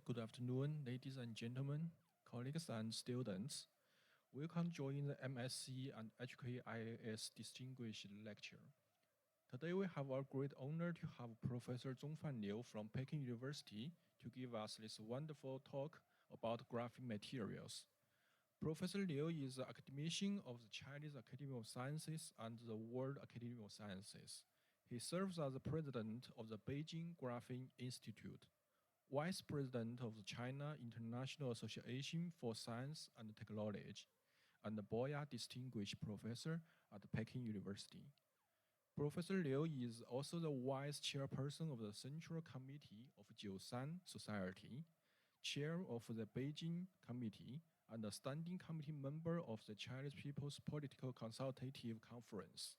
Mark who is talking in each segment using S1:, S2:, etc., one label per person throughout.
S1: Good afternoon, ladies and gentlemen, colleagues and students. Welcome join the MSc and HKIAS Distinguished Lecture. Today we have a great honor to have Professor Zhongfan Liu from Peking University to give us this wonderful talk about graphene materials. Professor Liu is an academician of the Chinese Academy of Sciences and the World Academy of Sciences. He serves as the president of the Beijing Graphene Institute, Vice President of the China International Association for Science and Technology, and the Boya Distinguished Professor at Peking University. Professor Liu is also the Vice Chairperson of the Central Committee of Jiusan Society, Chair of the Beijing Committee, and a standing committee member of the Chinese People's Political Consultative Conference,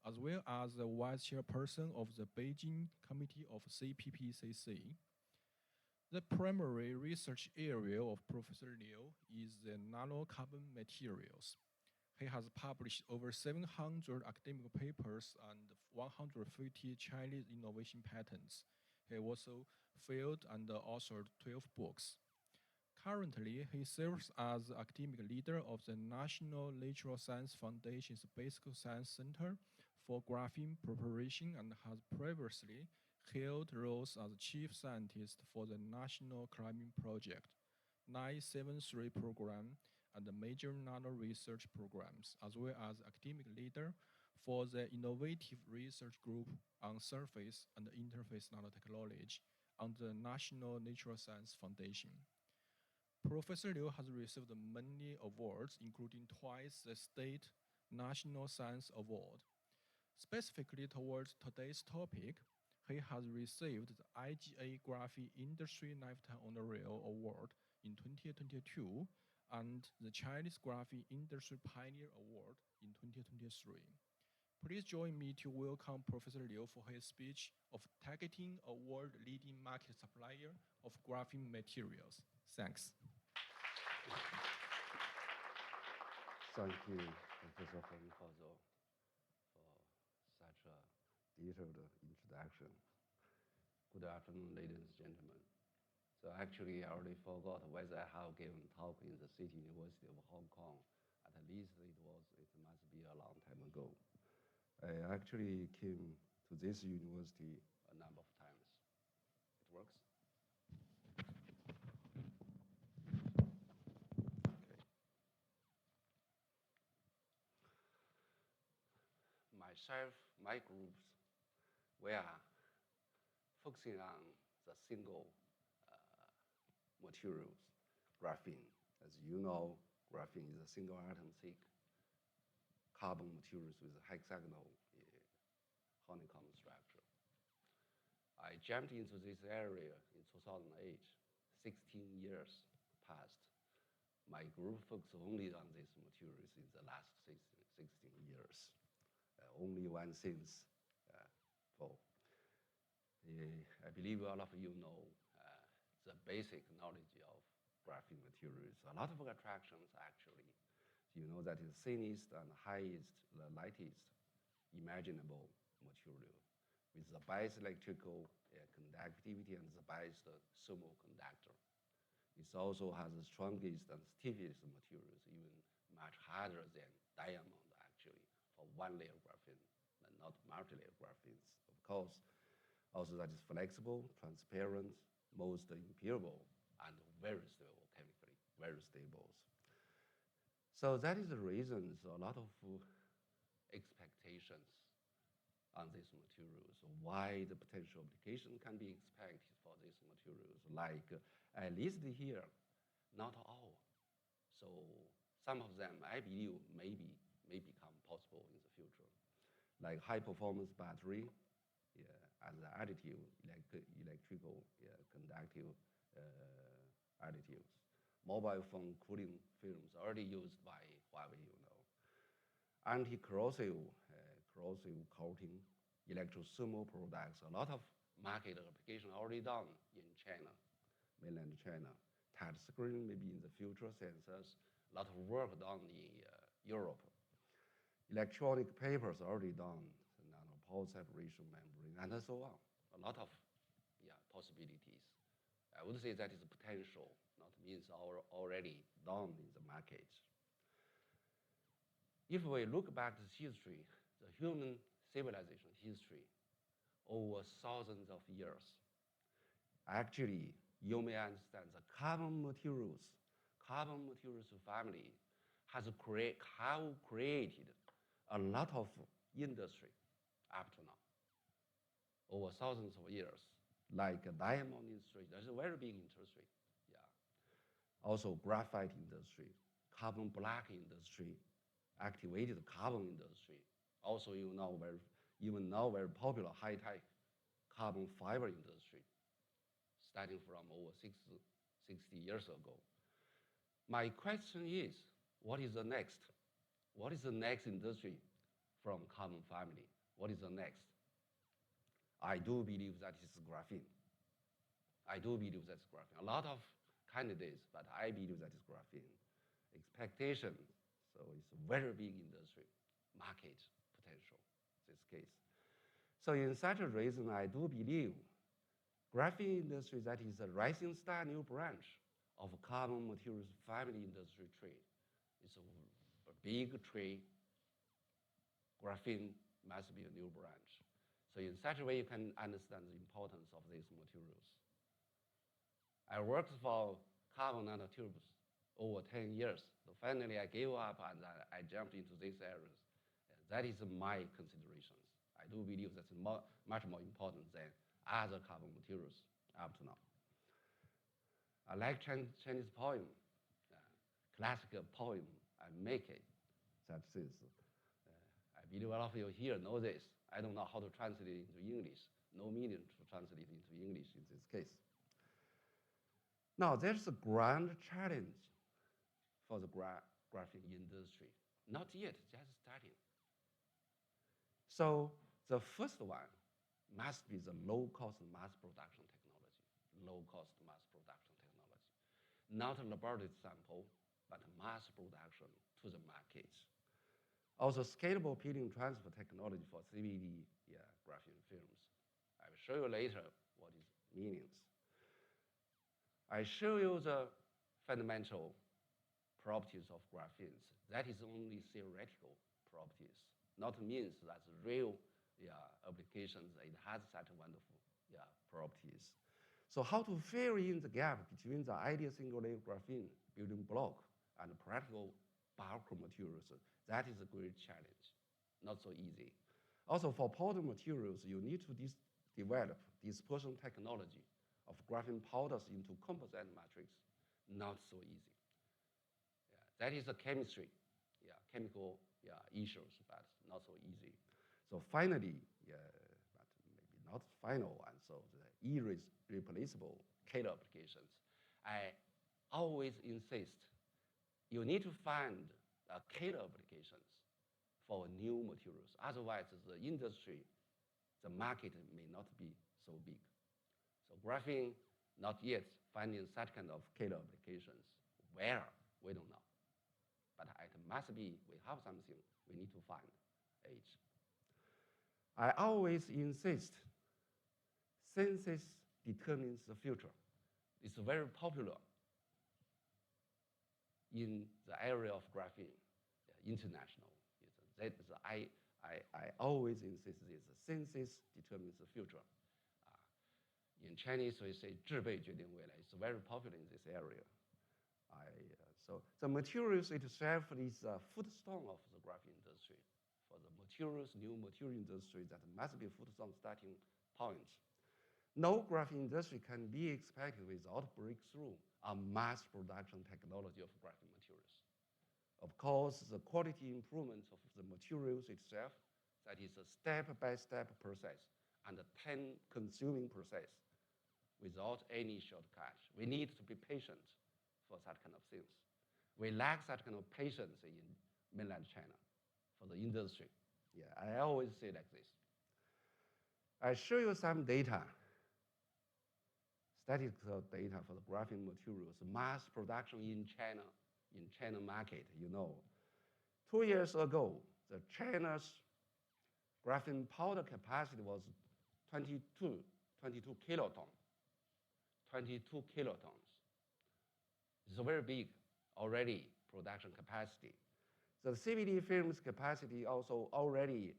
S1: as well as the Vice Chairperson of the Beijing Committee of CPPCC. The primary research area of Professor Liu is the nanocarbon materials. He has published over 700 academic papers and 150 Chinese innovation patents. He also filed and authored 12 books. Currently, he serves as academic leader of the National Natural Science Foundation's Basic Science Center for Graphene Preparation and has previously held roles as chief scientist for the National Climbing Project, 973 program, and the major nano research programs, as well as academic leader for the Innovative Research Group on Surface and Interface Nanotechnology under the National Natural Science Foundation. Professor Liu has received many awards, including twice the State National Science Award. Specifically towards today's topic, he has received the IGA Graphene Industry Lifetime Honor Rail Award in 2022 and the Chinese Graphene Industry Pioneer Award in 2023. Please join me to welcome Professor Liu for his speech of targeting a world-leading market supplier of graphene materials. Thanks.
S2: Thank you, Professor Feng, for such a detailed introduction. Good afternoon, ladies and gentlemen. So actually, I already forgot whether I have given talk in the City University of Hong Kong. At least it must be a long time ago. I actually came to this university a number of times. It works? Okay. Myself, my groups, we are focusing on the single materials, graphene. As you know, graphene is a single atom thick carbon materials with a hexagonal honeycomb structure. I jumped into this area in 2008, 16 years passed. My group focused only on these materials in the last 16 years. Only one since fall. I believe all of you know the basic knowledge of graphene materials. A lot of attractions actually. You know that is thinnest and highest, the lightest imaginable material with the biased electrical conductivity and the biased thermal conductor. It also has the strongest and stiffest materials, even much harder than diamond actually, for one layer graphene and not multi-layer graphenes. Of course, also that is flexible, transparent, most impermeable, and very stable chemically, very stable. So that is the reason a lot of expectations on these materials, why the potential application can be expected for these materials, like at least here, not all. So some of them, I believe, may become possible in the future, like high-performance battery, as an additive, electrical conductive additives. Mobile phone cooling films already used by Huawei, you know. Anti-corrosive corrosive coating, electrothermal products, a lot of market application already done in China, mainland China. Touch screen, maybe in the future, sensors, a lot of work done in Europe. Electronic papers already done, nanopore separation membrane, and so on. A lot of possibilities I would say that is potential, not means already done in the market. If we look back to history, the human civilization history, over thousands of years, actually, you may understand the carbon materials family have created a lot of industry up to now, over thousands of years, like diamond industry, that's a very big industry. Yeah. Also graphite industry, carbon black industry, activated carbon industry. Also, even now very popular high-tech carbon fiber industry, starting from over 60 years ago. My question is, what is the next? What is the next industry from carbon family? What is the next? I do believe that is graphene. I do believe that's graphene. A lot of candidates, but I believe that is graphene. Expectation, so it's a very big industry, market potential, this case. So in such a reason, I do believe graphene industry, that is a rising star new branch of carbon materials family industry tree. It's a big tree. Graphene must be a new branch. So in such a way, you can understand the importance of these materials. I worked for carbon nanotubes over 10 years. So finally, I gave up and I jumped into these areas. That is my considerations. I do believe that's much more important than other carbon materials up to now. I like Chinese poem, classical poem, I make it. That says, I believe a lot of you here know this. I don't know how to translate it into English. No meaning to translate it into English in this case. Now, there's a grand challenge for the graphene industry. Not yet, just starting. So the first one must be the low-cost mass production technology. Low-cost mass production technology. Not a laboratory sample, but mass production to the market. Also, scalable peeling transfer technology for CVD graphene films. I will show you later what is meanings. I show you the fundamental properties of graphenes. That is only theoretical properties, not means that real applications, it has such wonderful properties. So how to fill in the gap between the ideal single-layer graphene building block and practical bulk materials, that is a great challenge, not so easy. Also, for powder materials, you need to develop dispersion technology of graphene powders into composite matrix, not so easy. That is a chemistry, chemical issues, but not so easy. So finally, but maybe not final one, so the irreplaceable killer applications. I always insist you need to find killer applications for new materials. Otherwise, the industry, the market may not be so big. So graphene, not yet finding such kind of killer applications. Where? We don't know. But it must be, we have something, we need to find it. I always insist, synthesis determines the future. It's very popular in the area of graphene, international. I always insist this, synthesis determines the future. In Chinese, we say 制备决定未来. It's very popular in this area. So the materials itself is a footstone of the graphene industry. For the materials, new material industry, that must be a footstone starting point. No graphene industry can be expected without breakthrough on mass production technology of graphene materials. Of course, the quality improvement of the materials itself, that is a step-by-step process and a time-consuming process without any shortcut. We need to be patient for such kind of things. We lack such kind of patience in mainland China for the industry. I always say like this. I show you some data, statistical data for the graphene materials, mass production in China market, 2 years ago, the China's graphene powder capacity was 22 kiloton. 22 kilotons. It's a very big already production capacity. The CVD film's capacity also already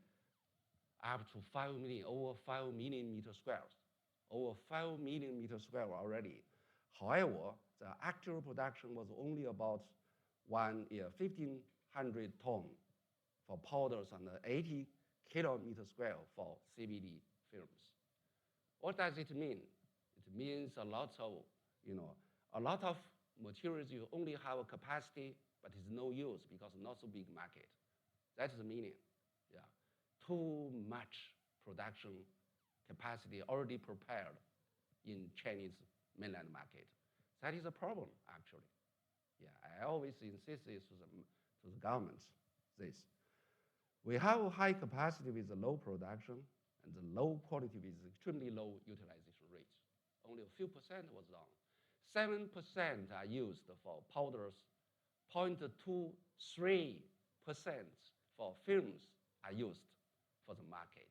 S2: up to 5 million, over 5 million meter squares, over 5 million meter square already. However, the actual production was only about 1,500 ton for powders and 80 kilometer square for CVD films. What does it mean? It means a lot of materials you only have a capacity, but it's no use because not so big market. That's the meaning. Yeah, too much production capacity already prepared in Chinese mainland market. That is a problem, actually. Yeah, I always insist this to the government. This. We have high capacity with low production and the low quality with extremely low utilization rate. Only a few percent was done. 7% are used for powders, 0.23% for films are used for the market.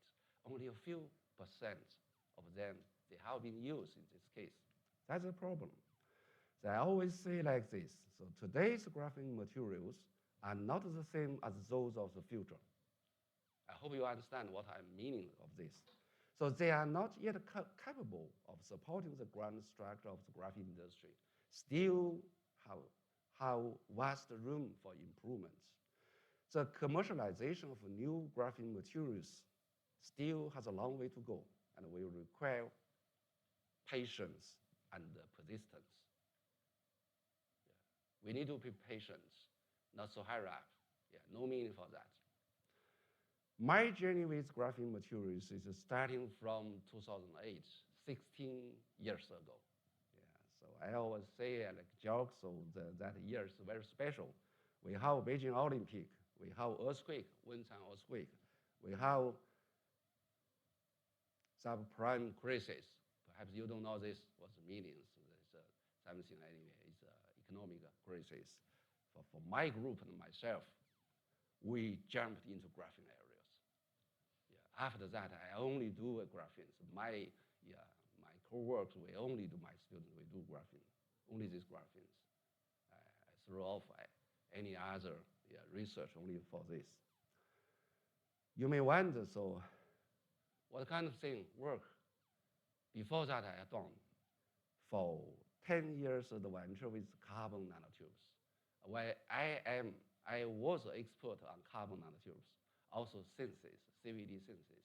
S2: Only a few percent of them, they have been used in this case. That's a problem. So I always say like this, so today's graphene materials are not the same as those of the future. I hope you understand what I'm meaning of this. So they are not yet capable of supporting the grand structure of the graphene industry. Still have vast room for improvements. The commercialization of new graphene materials still has a long way to go and will require patience and persistence. Yeah. We need to be patient, not so hurry up. Yeah, no meaning for that. My journey with graphene materials is starting from 2008, 16 years ago. Yeah, so I always say like joke, so that year is very special. We have Beijing Olympic, we have earthquake, Wenchang earthquake, we have subprime crisis. Perhaps you don't know this, what's the meaning. So there's something anyway, it's economic crisis. For my group and myself, we jumped into graphene areas. Yeah. After that, I only do graphene. So my co-workers, we only do, my students, we do graphene, only these graphenes. I throw off any other research only for this. You may wonder, so what kind of thing work? Before that, I had done for 10 years adventure with carbon nanotubes. Where I was an expert on carbon nanotubes, also synthesis, CVD synthesis.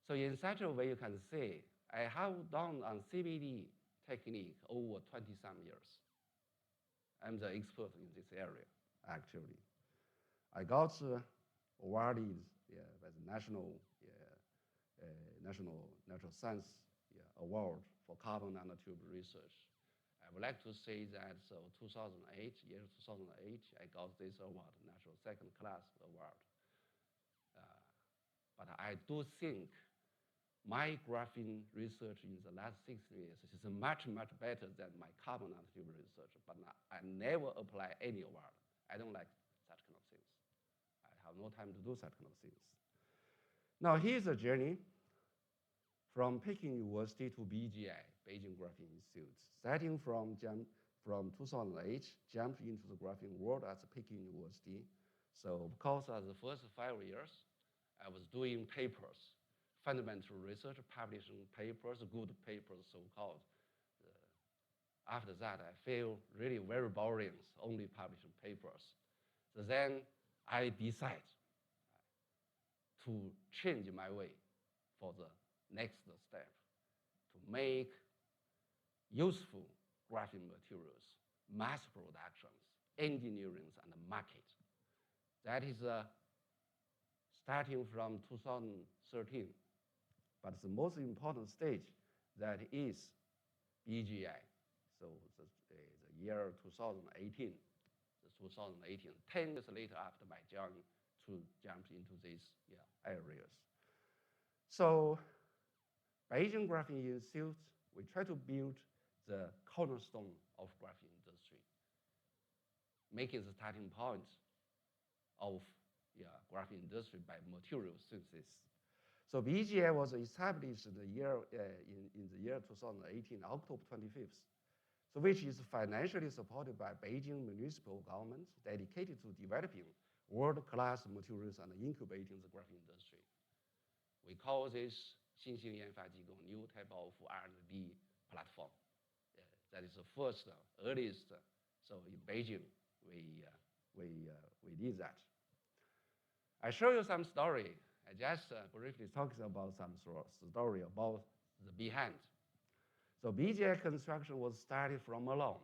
S2: So in such a way, you can say, I have done on CVD technique over 20-some years. I'm the expert in this area, actually. I got awarded by the National Natural Science Award for carbon nanotube research. I would like to say that 2008, I got this award, National Second Class Award. But I do think my graphene research in the last 6 years is much, much better than my carbon nanotube research, but I never apply any award. I don't like such kind of things. I have no time to do such kind of things. Now here's a journey from Peking University to BGI, Beijing Graphene Institute. Starting from 2008, jumped into the graphene world at Peking University. So of course, as the first 5 years, I was doing papers, fundamental research, publishing papers, good papers, so-called. After that, I feel really very boring, only publishing papers. So then I decide to change my way for the next step, to make useful graphene materials, mass productions, engineering, and market. That is starting from 2013. But the most important stage, that is BGI. So the year 2018, 10 years later after my journey to jump into these areas. So Beijing Graphene Institute, we try to build the cornerstone of graphene industry, making the starting point of graphene industry by material synthesis. So BGA was established in the year 2018, October 25th, so which is financially supported by Beijing municipal government dedicated to developing world-class materials and incubating the graphene industry. We call this 新兴研发机构 new type of R&D platform. That is the first, earliest. So in Beijing, we did that. I show you some story. I just briefly talking about some story about the behind. So BGA construction was started from a loan.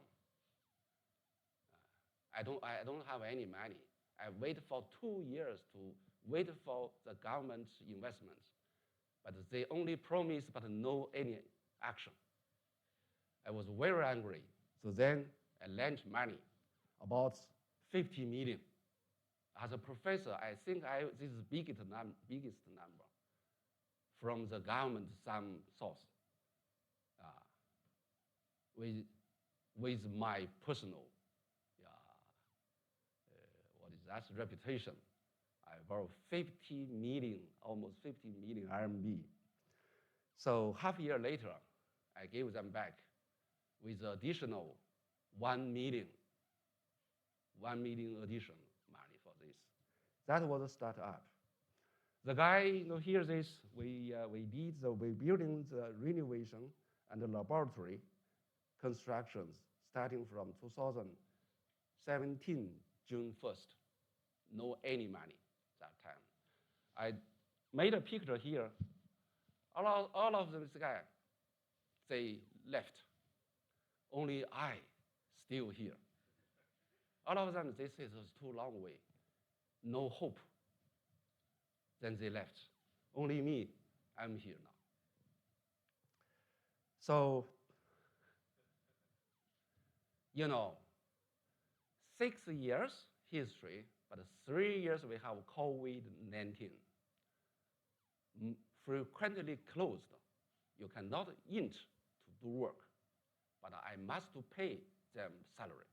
S2: I don't have any money. I waited for 2 years to wait for the government investment, but they only promised but no any action. I was very angry. So then I lent money, about 50 million. As a professor, I think this is biggest number from the government, some source. With my personal, reputation, I borrowed 50 million, almost 50 million RMB. So half a year later, I gave them back with additional 1 million addition money for this. That was a startup. The guy, hear this, we building the renovation and the laboratory constructions starting from 2017, June 1st. No any money that time. I made a picture here. All of this guy, they left. Only I still here. All of them, they say it was too long way. No hope. Then they left. Only me, I'm here now. So, 6 years history, but 3 years we have COVID-19. Frequently closed. You cannot int to do work, but I must to pay them salary.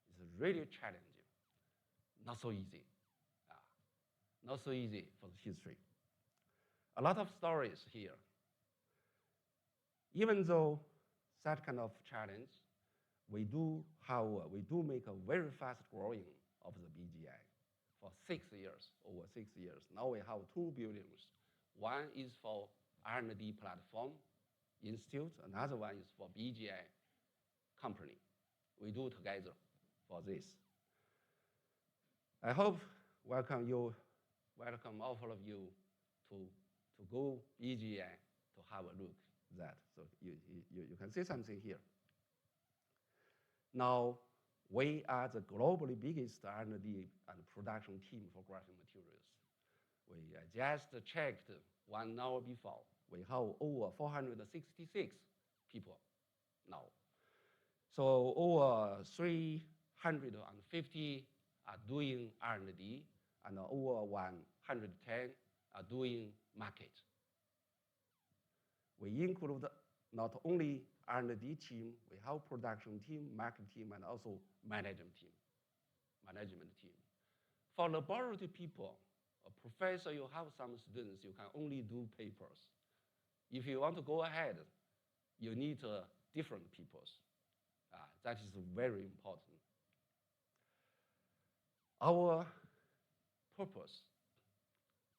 S2: It's really challenging. Not so easy. Not so easy for the history. A lot of stories here. Even though that kind of challenge, we do make a very fast growing of the BGI for 6 years, over 6 years. Now we have 2 buildings. One is for R&D platform institute, another one is for BGI company. We do together for this. I hope welcome all of you to go BGI to have a look at that. So you can see something here. Now, we are the globally biggest R&D and production team for graphene materials. We just checked 1 hour before. We have over 466 people now. So over 350 are doing R&D, and over 110 are doing market. We include not only R&D team, we have production team, market team, and also management team. For laboratory people, a professor, you have some students, you can only do papers. If you want to go ahead, you need different people. That is very important. Our purpose,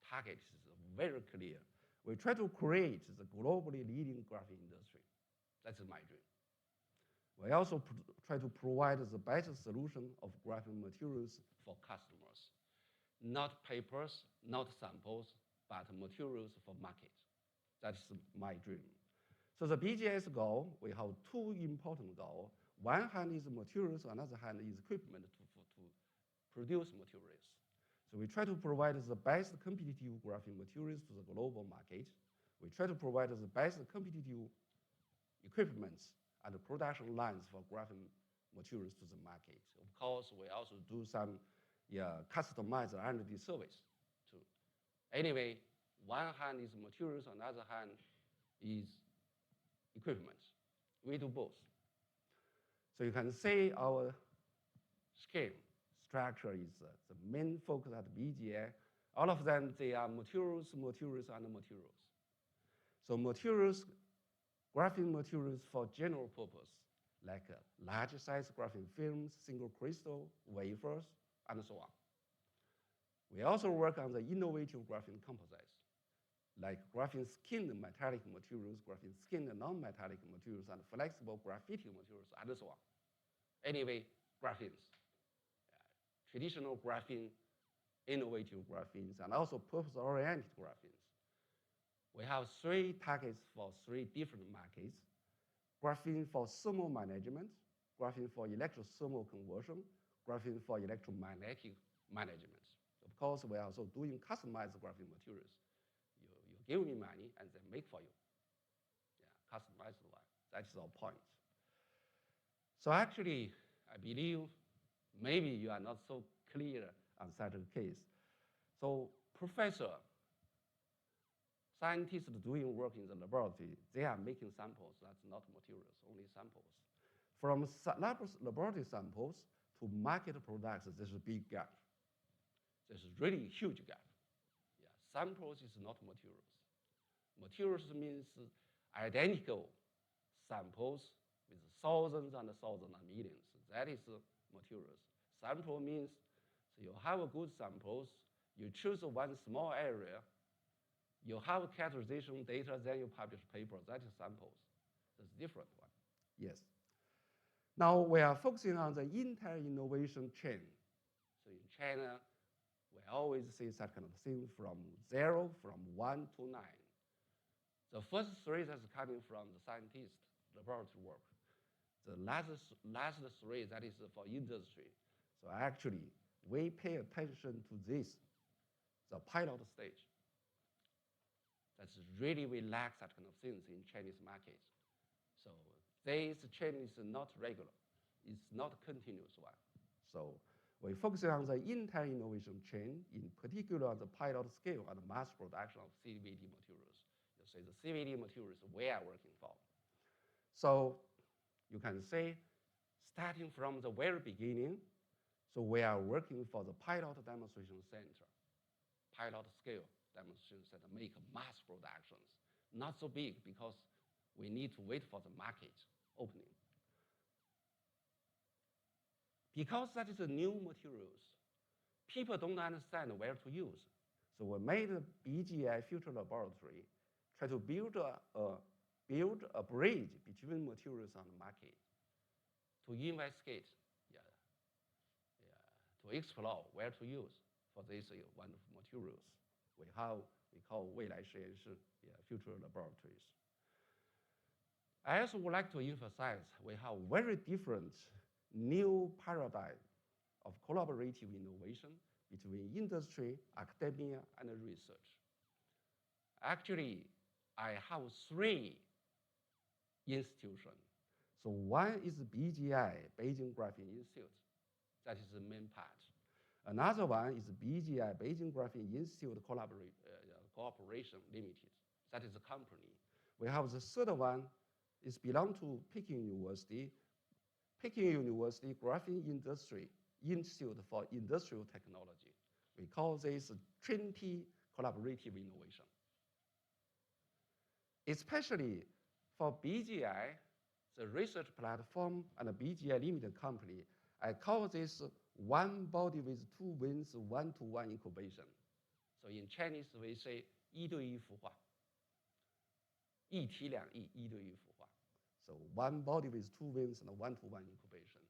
S2: target is very clear. We try to create the globally leading graphene industry. That's my dream. We also try to provide the best solution of graphene materials for customers. Not papers, not samples, but materials for market. That's my dream. So the BGS goal, we have 2 important goals. One hand is materials, another hand is equipment to produce materials. So we try to provide the best competitive graphene materials to the global market. We try to provide the best competitive equipment and production lines for graphene materials to the market. Of course, we also do some customized R&D service too. Anyway, one hand is materials, another hand is equipment. We do both. So you can see our scheme structure is the main focus at BGA All of them, they are materials, materials, and materials. So materials, graphene materials for general purpose, like large size graphene films, single crystal, wafers, and so on. We also work on the innovative graphene composites, like graphene skinned metallic materials, graphene skinned non-metallic materials, and flexible graphite materials, and so on. Anyway, graphenes. Traditional graphene, innovative graphenes, and also purpose-oriented graphenes. We have 3 targets for 3 different markets: graphene for thermal management, graphene for electrothermal conversion, graphene for electromagnetic management. Of course, we are also doing customized graphene materials. You give me money and they make for you. Yeah, customized one. That's our point. So actually, I believe maybe you are not so clear on such a case. So professor, scientists doing work in the laboratory, they are making samples. That's not materials, only samples. From laboratory samples to market products, there's a big gap. There's a really huge gap. Yeah, samples is not materials. Materials means identical samples with thousands and thousands and millions. That is materials. Sample means so you have a good samples, you choose one small area, you have characterization data, then you publish paper. That is samples. That's a different one. Yes. Now we are focusing on the entire innovation chain. So in China, we always see such kind of thing from 0, from 1 to 9. The first 3 that's coming from the scientist, laboratory work. The last 3, that is for industry. So actually, we pay attention to this, the pilot stage. That's really, we lack such kind of things in Chinese market. So this chain is not regular. It's not a continuous one. So we focus on the entire innovation chain, in particular on the pilot scale and mass production of CVD materials. You see the CVD materials we are working for. So you can say, starting from the very beginning, so we are working for the pilot demonstration center, pilot scale demonstration center, make mass productions. Not so big because we need to wait for the market opening. Because that is a new materials, people don't understand where to use. So we made a BGI future laboratory, try to build a bridge between materials and the market to investigate, to explore where to use for these wonderful materials. We call 未来实验室, future laboratories. I also would like to emphasize we have very different new paradigm of collaborative innovation between industry, academia, and research. Actually, I have 3 institutions. So one is BGI, Beijing Graphene Institute. That is the main part. Another one is BGI, Beijing Graphene Institute Cooperation Limited. That is a company. We have the third one, is belong to Peking University. Peking University Graphene Industry Institute for Industrial Technology. We call this Trinity Collaborative Innovation. Especially for BGI, the research platform and the BGI limited company, I call this one body with 2 wings, 1-to-1 incubation. So in Chinese, we say 一对一孵化. 一体两翼, 一对一孵化. So one body with 2 wings and 1-to-1 incubations.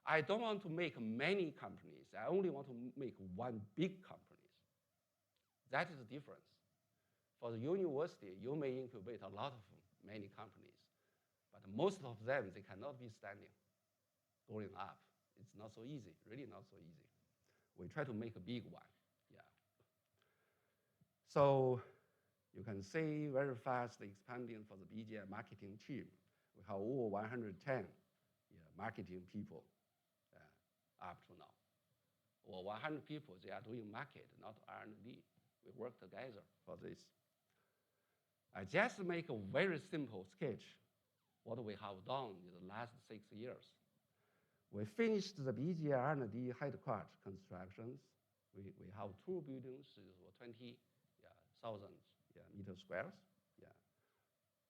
S2: I don't want to make many companies. I only want to make one big company. That is the difference. For the university, you may incubate a lot of many companies, but most of them, they cannot be standing, growing up. It's not so easy, really not so easy. We try to make a big one, So you can see very fast expanding for the BGI marketing team. We have over 110 marketing people up to now. Or 100 people, they are doing market, not R&D. We work together for this. I just make a very simple sketch what we have done in the last 6 years. We finished the BGI R&D headquarters constructions. We have two buildings, for 20,000 meter squares,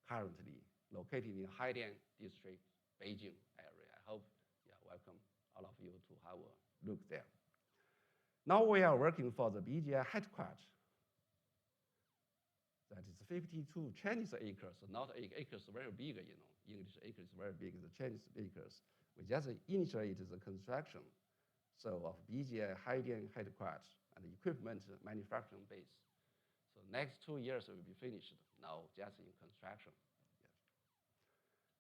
S2: currently located in Haidian district, Beijing area. I hope, welcome all of you to have a look there. Now we are working for the BGI headquarters. That is 52 Chinese acres, not acres very big, English acres very big, the Chinese acres. We just initiated the construction, so of BGI Haidian headquarters and equipment manufacturing base. So next 2 years will be finished, now just in construction. Yes.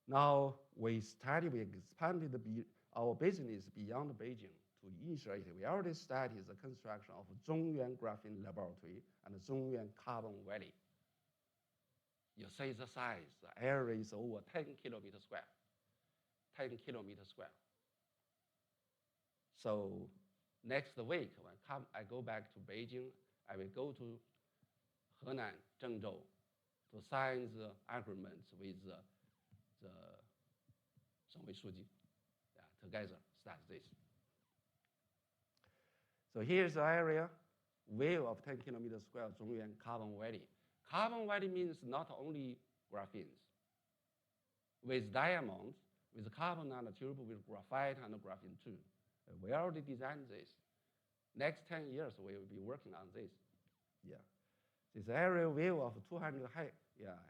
S2: Now we expanded our business beyond Beijing to initiate. We already started the construction of Zhongyuan Graphene Laboratory and Zhongyuan Carbon Valley. You see the size, the area is over 10 kilometers square. 10 kilometers square. So next week, when I go back to Beijing, I will go to Henan, Zhengzhou, to sign the agreements with the Shengwei Shuji, together start this. So here's the area, view of 10 kilometers square Zhongyuan Carbon Valley. Carbon Valley means not only graphenes. With diamonds, with carbon nanotube, with graphite and graphene too. We already designed this. Next 10 years, we will be working on this. This area view of 200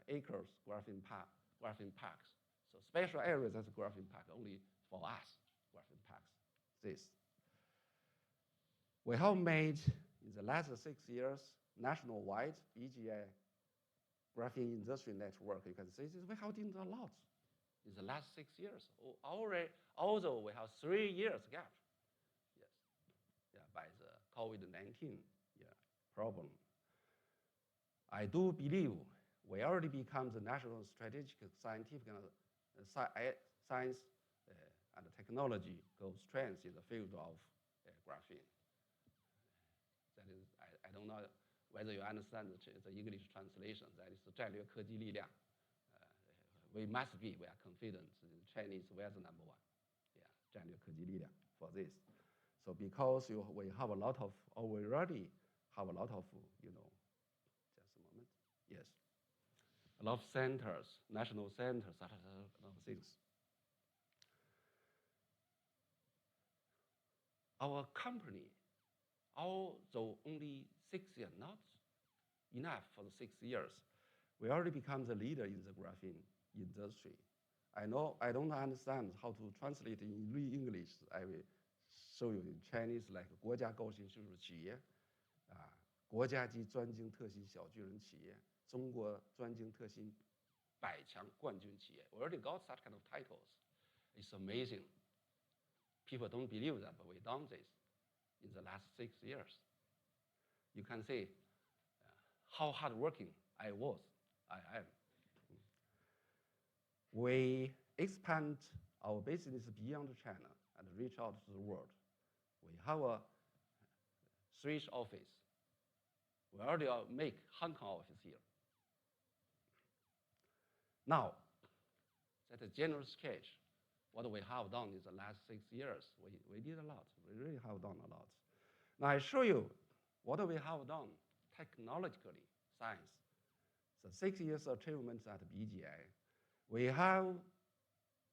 S2: acres graphene parks. So special areas as graphene park, only for us, graphene parks, this. We have made, in the last 6 years, nationwide BGI graphene industry network. You can see this, we have done a lot in the last 6 years. Although we have 3 years gap, by the COVID-19 problem. I do believe we already become the national strategic scientific science and technology goal strength in the field of graphene. That is, I don't know whether you understand the English translation. That is 战略科技力量. We are confident the Chinese we are the number one. 战略科技力量 for this. So because we have a lot of, or we already have a lot of, just a moment, yes, a lot of centers, national centers, a lot of things. Our company, although only 6 years, not enough for the 6 years, we already become the leader in the graphene industry. I know I don't understand how to translate in English. I will show you in Chinese, like 国家高新技术企业, 国家级专精特新小巨人企业, 中国专精特新百强冠军企业. We already got such kind of titles. It's amazing. People don't believe that, but we've done this in the last 6 years. You can see how hardworking I am. We expand our business beyond China and reach out to the world. We have a Swiss office. We already make Hong Kong office here. Now, that's a general sketch. What we have done in the last 6 years, we did a lot. We really have done a lot. Now I show you what we have done technologically, science. The 6 years achievements at BGI. We have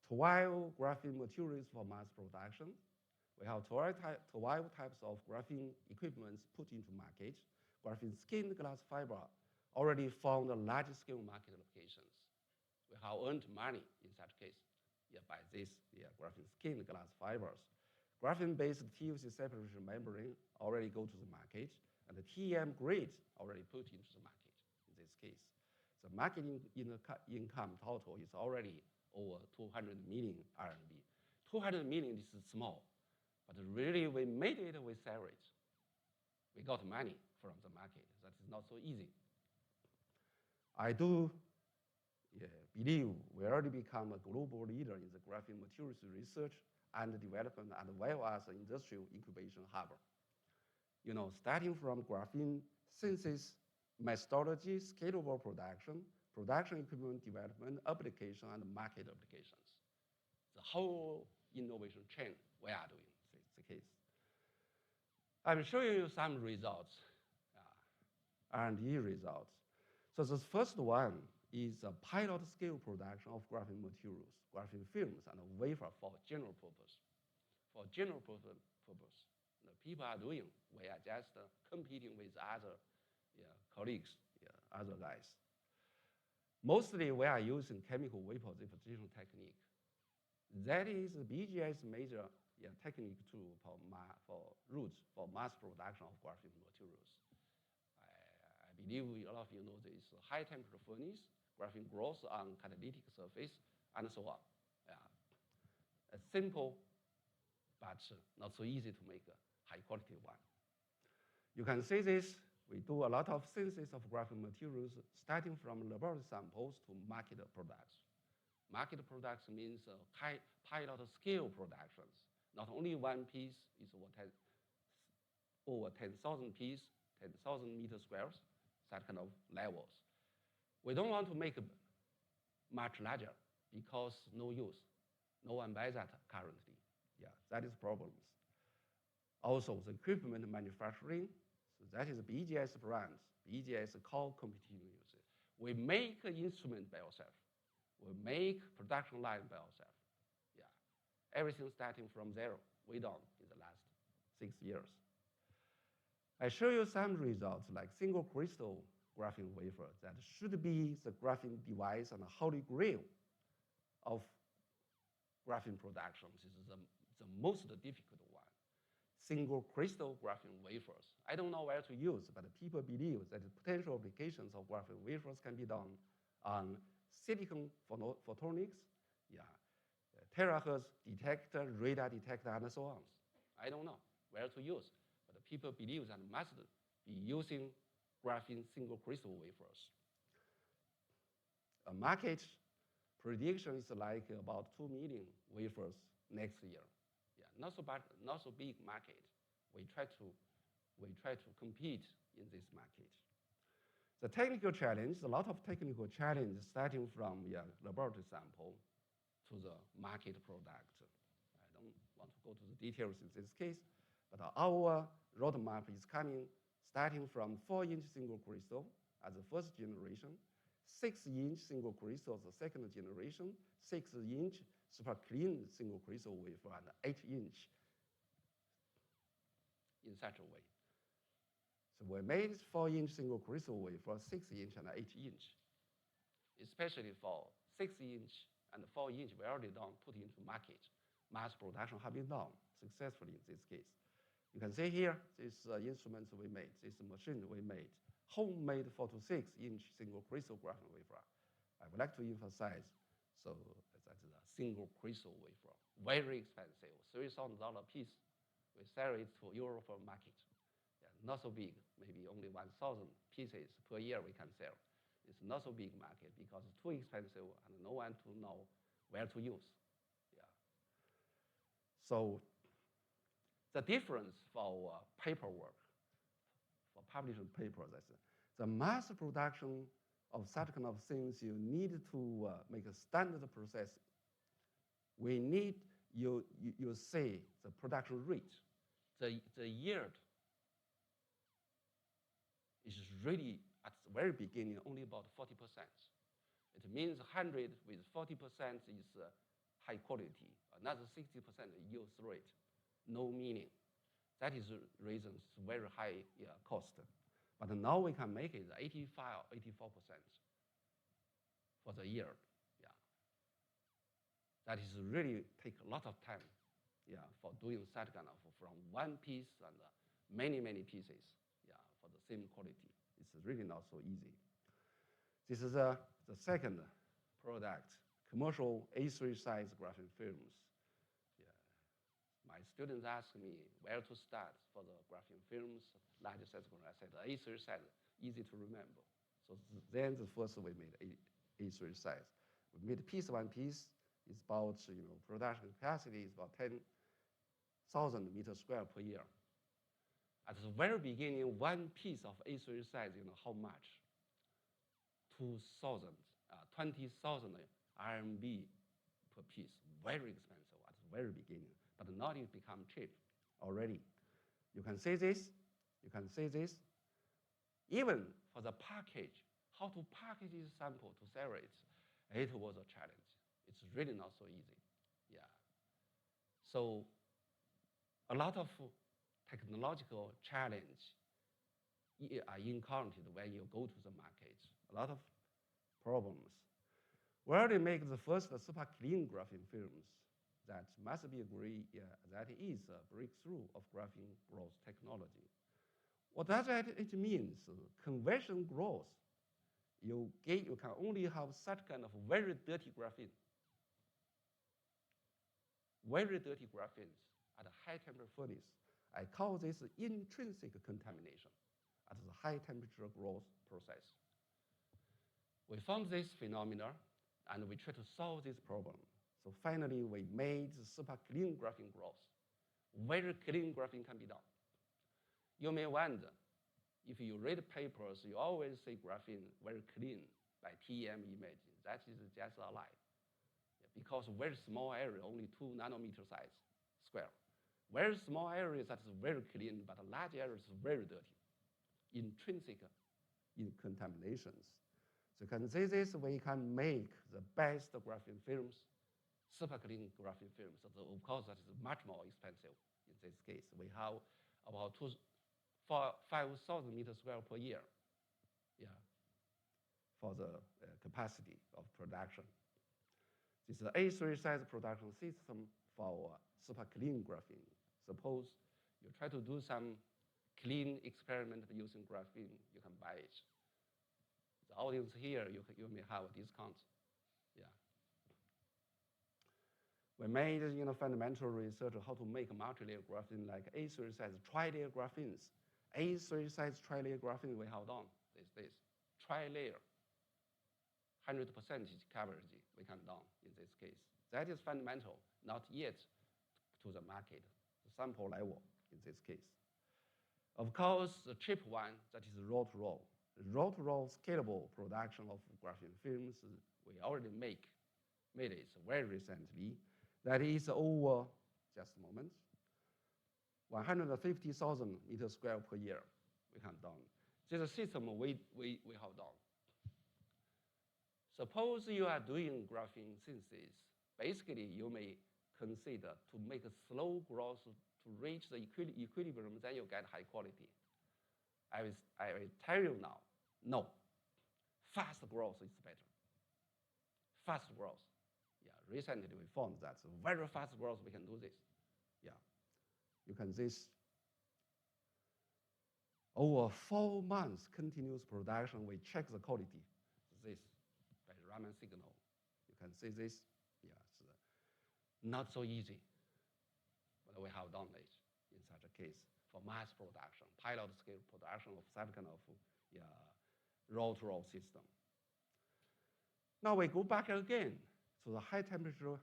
S2: 12 graphene materials for mass production. We have 12 types of graphene equipments put into market. Graphene skin glass fiber already found large-scale market applications. We have earned money in such case by this graphene skin glass fibers. Graphene-based TFC separation membrane already go to the market, and the TM grade already put into the market in this case. The market income total is already over 200 million RMB. 200 million is small, but really we made it, we sell it. We got money from the market. That is not so easy. I do believe we already become a global leader in the graphene materials research and development, and well as an industrial incubation hub. Starting from graphene synthesis methodology, scalable production, production equipment development, application, and market applications. The whole innovation chain we are doing, is the case. I'm showing you some results, R&D results. So the first one is a pilot scale production of graphene materials, graphene films, and a wafer for general purpose. For general purpose, the people are doing. We are just competing with other colleagues, other guys. Mostly we are using chemical vapor deposition technique. That is BGS major technique tool for mass production of graphene materials. I believe a lot of you know this high temperature furnace, graphene grows on catalytic surface, and so on. A simple, but not so easy to make a high quality one. You can see this. We do a lot of synthesis of graphene materials, starting from laboratory samples to market products. Market products means pilot scale productions. Not only one piece is over 10,000 pieces, 10,000 meters squares, that kind of levels. We don't want to make much larger because no use. No one buys that currently. That is problems. Also, the equipment manufacturing, so that is BGS brands. BGS core competency. We make an instrument by ourselves. We make production line by ourselves. Everything starting from zero, way down in the last 6 years. I show you some results like single crystal graphene wafer that should be the graphene device and the holy grail of graphene production. This is the most difficult one. Single crystal graphene wafers. I don't know where to use, but people believe that the potential applications of graphene wafers can be done on silicon photonics, terahertz detector, radar detector, and so on. I don't know where to use, but people believe that must be using graphene single crystal wafers. A market prediction is like about 2 million wafers next year. Not so big market. We try to compete in this market. The technical challenge, a lot of technical challenges starting from laboratory sample to the market product. I don't want to go to the details in this case, but our roadmap is starting from 4-inch single crystal as the first generation, 6-inch single crystal as the second generation, 6-inch super clean single crystal wafer, and 8-inch in such a way. So we made 4-inch single crystal wafer, 6-inch and 8-inch. Especially for 6-inch and 4-inch, we already done put into market. Mass production have been done successfully in this case. You can see here, these instruments we made, this machine we made, homemade 4 to 6-inch single crystal graphene wafer. I would like to emphasize, so that's a single crystal wafer, very expensive, $3,000 piece. We sell it to Europe market. Not so big, maybe only 1,000 pieces per year we can sell. It's not so big market because it's too expensive and no one to know where to use. So the difference for paperwork, for publishing papers, the mass production of such kind of things, you need to make a standard process. We need, you say, the production rate. The yield is really, at the very beginning, only about 40%. It means 100 with 40% is high quality. Another 60% yield rate, no meaning. That is the reason it's very high cost. But now we can make it 84% for the year. That is really take a lot of time for doing such kind of from one piece and many pieces for the same quality. It's really not so easy. This is the second product, commercial A3 size graphene films. My students ask me where to start for the graphene films, larger size. I said A3 size, easy to remember. So then the first we made A3 size. We made one piece. It's about, production capacity is about 10,000 meters square per year. At the very beginning, one piece of A3 size, how much? 20,000 RMB per piece. Very expensive at the very beginning. But now it become cheap already. You can see this. You can see this. Even for the package, how to package this sample to sell it, it was a challenge. It's really not so easy. Yeah. So a lot of technological challenge are encountered when you go to the market. A lot of problems. We already make the first super clean graphene films that must be agreed that is a breakthrough of graphene growth technology. What does that it means? Convection growth. You can only have such kind of very dirty graphene. Very dirty graphenes at a high temperature furnace. I call this intrinsic contamination at the high temperature growth process. We found this phenomena and we try to solve this problem. So finally, we made super clean graphene growth. Very clean graphene can be done. You may wonder, if you read papers, you always say graphene very clean by TEM imaging. That is just a lie. Because very small area, only 2 nanometer size square. Very small area that is very clean, but large areas very dirty. Intrinsic in contaminations. So you can see this, we can make the best graphene films, super clean graphene films. So of course, that is much more expensive in this case. We have about 5,000 meters square per year, for the capacity of production. This is the A3 size production system for super clean graphene. Suppose you try to do some clean experiment using graphene, you can buy it. The audience here, you may have a discount. Yeah. We made fundamental research on how to make multi-layer graphene like A3 size tri-layer graphenes. A3 size tri-layer graphene we have done this tri-layer. 100% coverage we can done in this case. That is fundamental, not yet to the market, the sample level in this case. Of course, the cheap one, that is roll-to-roll. Roll-to-roll scalable production of graphene films, we already made it very recently. That is over, just a moment, 150,000 meters square per year we can done. This is a system we have done. Suppose you are doing graphene synthesis. Basically, you may consider to make a slow growth to reach the equilibrium, then you get high quality. I will tell you now, no. Fast growth is better. Fast growth. Yeah, recently we found that very fast growth we can do this. Yeah, you can this. Over 4 months continuous production, we check the quality. This. Raman signal. You can see this. Yeah, not so easy, but we have done it in such a case for mass production, pilot scale production of such kind of roll-to-roll system. Now we go back again to the high temperature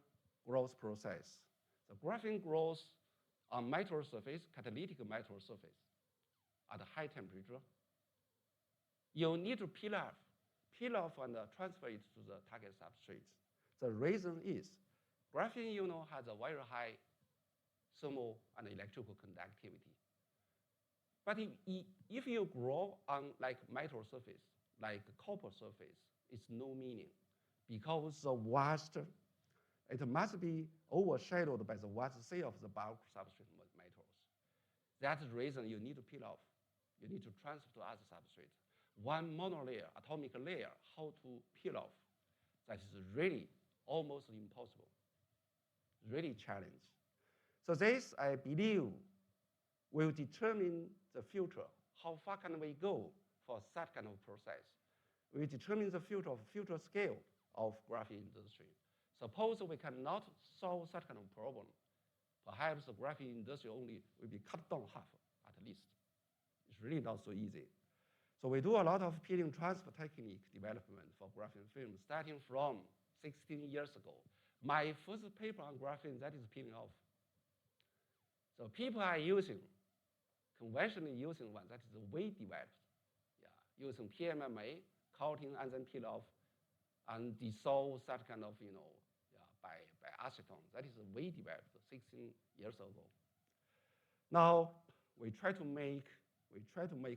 S2: growth process. The graphene grows on metal surface, catalytic metal surface at a high temperature. You need to peel off and transfer it to the target substrate. The reason is graphene, has a very high thermal and electrical conductivity. But if you grow on like metal surface, like copper surface, it's no meaning because the vast, it must be overshadowed by the vast sea of the bulk substrate metals. That's the reason you need to peel off. You need to transfer to other substrate. One monolayer, atomic layer, how to peel off, that is really almost impossible, really challenge. So this, I believe, will determine the future. How far can we go for such kind of process? Will determine the future scale of graphene industry. Suppose we cannot solve such kind of problem, perhaps the graphene industry only will be cut down half at least. It's really not so easy. So we do a lot of peeling transfer technique development for graphene film starting from 16 years ago. My first paper on graphene, that is peeling off. So people are conventionally using one that is way developed. Yeah, using PMMA, coating and then peel off, and dissolve such kind of, by acetone. That is way developed 16 years ago. Now, we try to make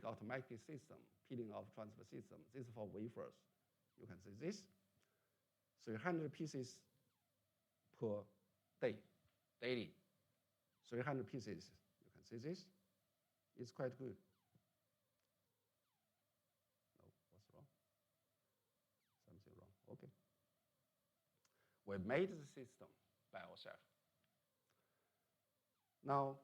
S2: automatic system, peeling off transfer system. This is for wafers. You can see this, 300 pieces per day, daily. 300 pieces, you can see this. It's quite good. No, what's wrong? Something wrong, okay. We made the system by ourselves. Now,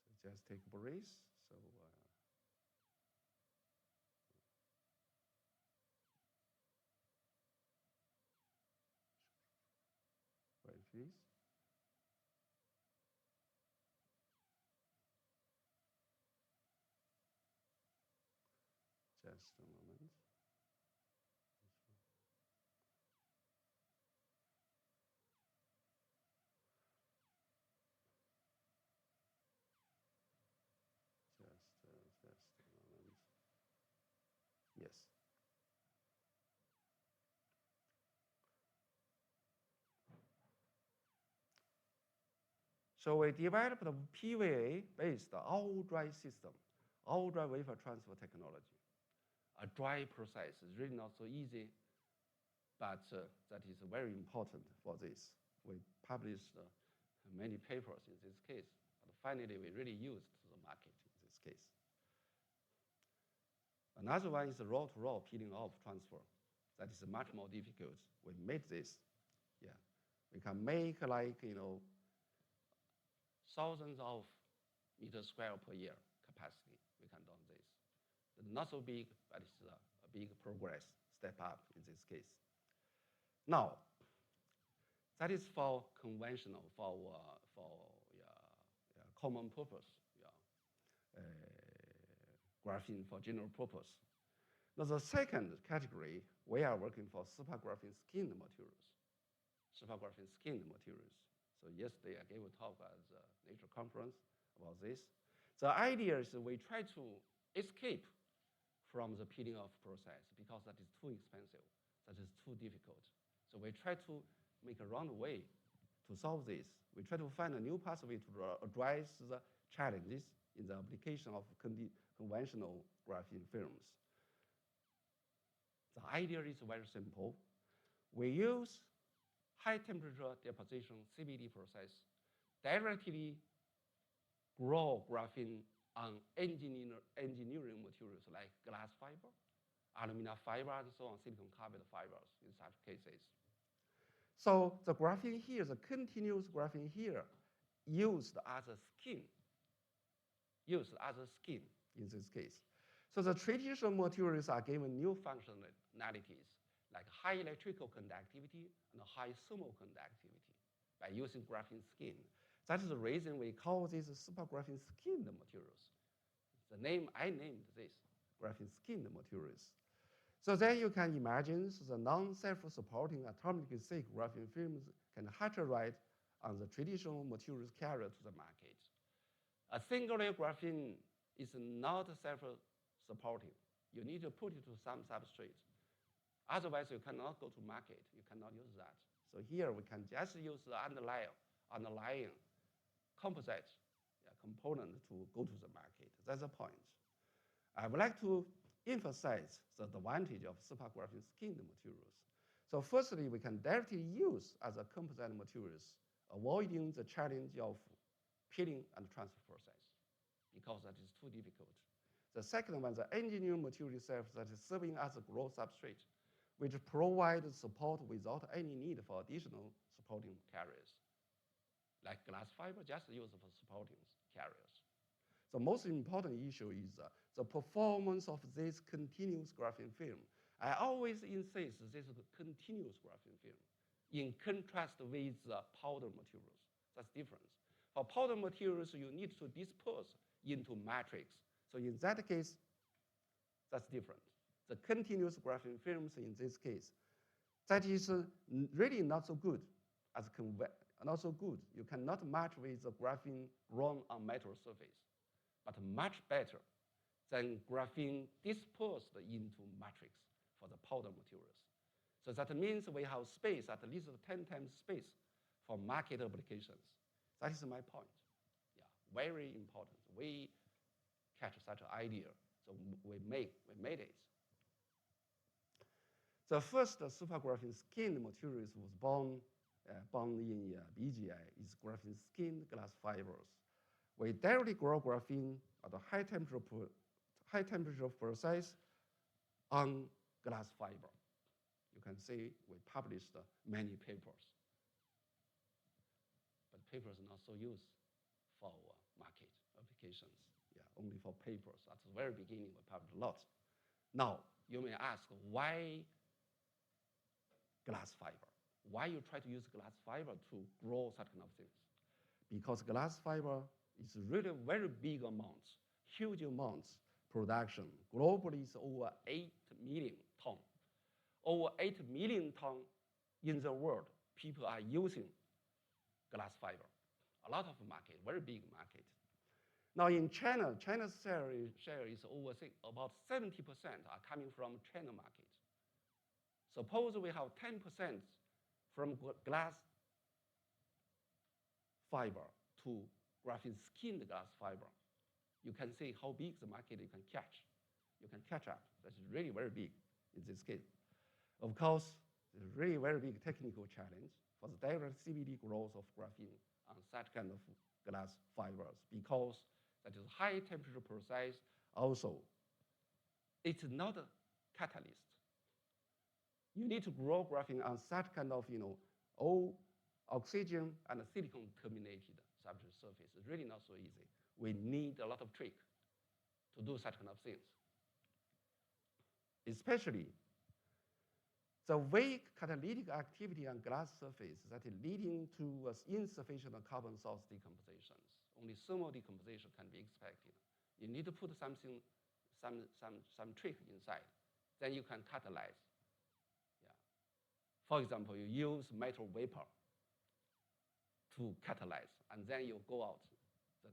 S2: so just take a breath. So, wait, please. Just a moment. Just a moment. Yes. So we developed a PVA-based all-dry system, all-dry wafer transfer technology. A dry process is really not so easy, but that is very important for this. We published many papers in this case, but finally we really used the market in this case. Another one is the raw-to-raw peeling off transfer. That is much more difficult. We made this. Yeah, we can make like, thousands of meters square per year capacity. We can do this. It's not so big, but it's a big progress, step up in this case. Now, that is for conventional, for common purpose, graphene for general purpose. Now, the second category, we are working for super graphene skinned materials. Super graphene skinned materials. So yesterday I gave a talk at the Nature conference about this. The idea is we try to escape from the peeling off process because that is too expensive, that is too difficult. So we try to make a round way to solve this. We try to find a new pathway to address the challenges in the application of conventional graphene films. The idea is very simple. We use high temperature deposition CVD process directly grow graphene on engineering materials like glass fiber, aluminum fiber, and so on, silicon carbide fibers in such cases. So the graphene here, the continuous graphene here, used as a skin in this case. So the traditional materials are given new functionalities like high electrical conductivity and high thermal conductivity by using graphene skin. That is the reason we call these super graphene skinned materials. The name I named this, graphene skinned materials. So then you can imagine the non-self-supporting atomically thick graphene films can heterite on the traditional materials carrier to the market. A single layer graphene is not self-supporting. You need to put it to some substrate. Otherwise, you cannot go to market. You cannot use that. So here we can just use the underlying composite component to go to the market. That's the point. I would like to emphasize the advantage of super graphene skinned materials. So firstly, we can directly use as a composite materials, avoiding the challenge of peeling and transfer process, because that is too difficult. The second one, the engineering material itself that is serving as a growth substrate, which provides support without any need for additional supporting carriers. Like glass fiber, just used for supporting carriers. The most important issue is the performance of this continuous graphene film. I always insist this is a continuous graphene film in contrast with powder materials. That's different. For powder materials, you need to disperse into matrix. So in that case, that's different. The continuous graphene films in this case, that is really not so good as not so good. You cannot match with the graphene grown on metal surface, but much better than graphene dispersed into matrix for the powder materials. So that means we have space, at least 10 times space for market applications. That is my point. Yeah, very important. We catch such an idea, so we made it. The first super graphene skin materials was born in BGI is graphene skin glass fibers. We directly grow graphene at a high temperature process on glass fiber. You can see we published many papers, but papers are not so used for market applications. Yeah, only for papers. At the very beginning, we published a lot. Now, you may ask, why glass fiber? Why you try to use glass fiber to grow such kind of things? Because glass fiber is really very big amounts, huge amounts production. Globally, it's over 8 million tons. Over 8 million tons in the world, people are using glass fiber. A lot of market, very big market. Now in China, China's share is over about 70% are coming from China market. Suppose we have 10% from glass fiber to graphene skinned glass fiber. You can see how big the market you can catch. You can catch up. That's really very big in this case. Of course, it's a really very big technical challenge for the direct CVD growth of graphene on such kind of glass fibers, because that is high temperature process. Also, it's not a catalyst. You need to grow graphene on such kind of, all oxygen and silicon terminated substrate surface. It's really not so easy. We need a lot of trick to do such kind of things. Especially the weak catalytic activity on glass surface that is leading to insufficient carbon source decompositions. Only thermal decomposition can be expected. You need to put some trick inside. Then you can catalyze. Yeah. For example, you use metal vapor to catalyze, and then you go out the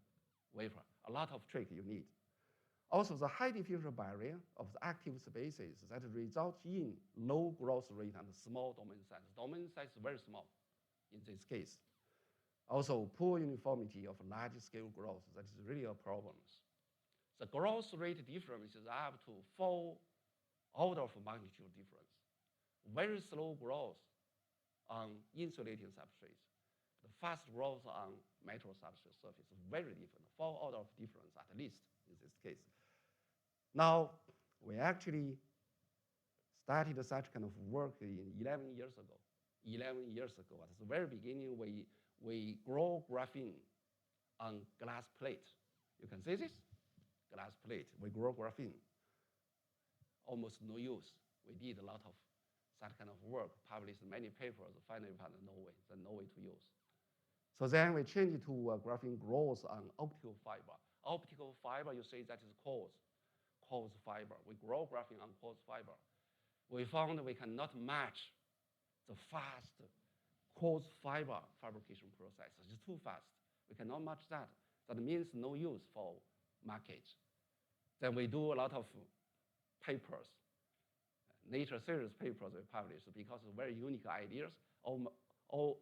S2: vapor. A lot of trick you need. Also, the high diffusion barrier of the active spaces that results in low growth rate and small domain size. Domain size is very small in this case. Also, poor uniformity of large-scale growth. That is really a problem. The growth rate difference is up to 4 order of magnitude difference. Very slow growth on insulating substrates. The fast growth on metal substrate surface is very different. 4 order of difference at least in this case. Now, we actually started such kind of work 11 years ago. 11 years ago, at the very beginning, we grow graphene on glass plate. You can see this? Glass plate. We grow graphene. Almost no use. We did a lot of that kind of work, published many papers, finally found no way to use. So then we changed to graphene growth on optical fiber. Optical fiber, you say that is quartz fiber. We grow graphene on quartz fiber. We found we cannot match the fast quartz fiber fabrication process. It's too fast. We cannot match that. That means no use for market. Then we do a lot of papers, Nature series papers we published because of very unique ideas, although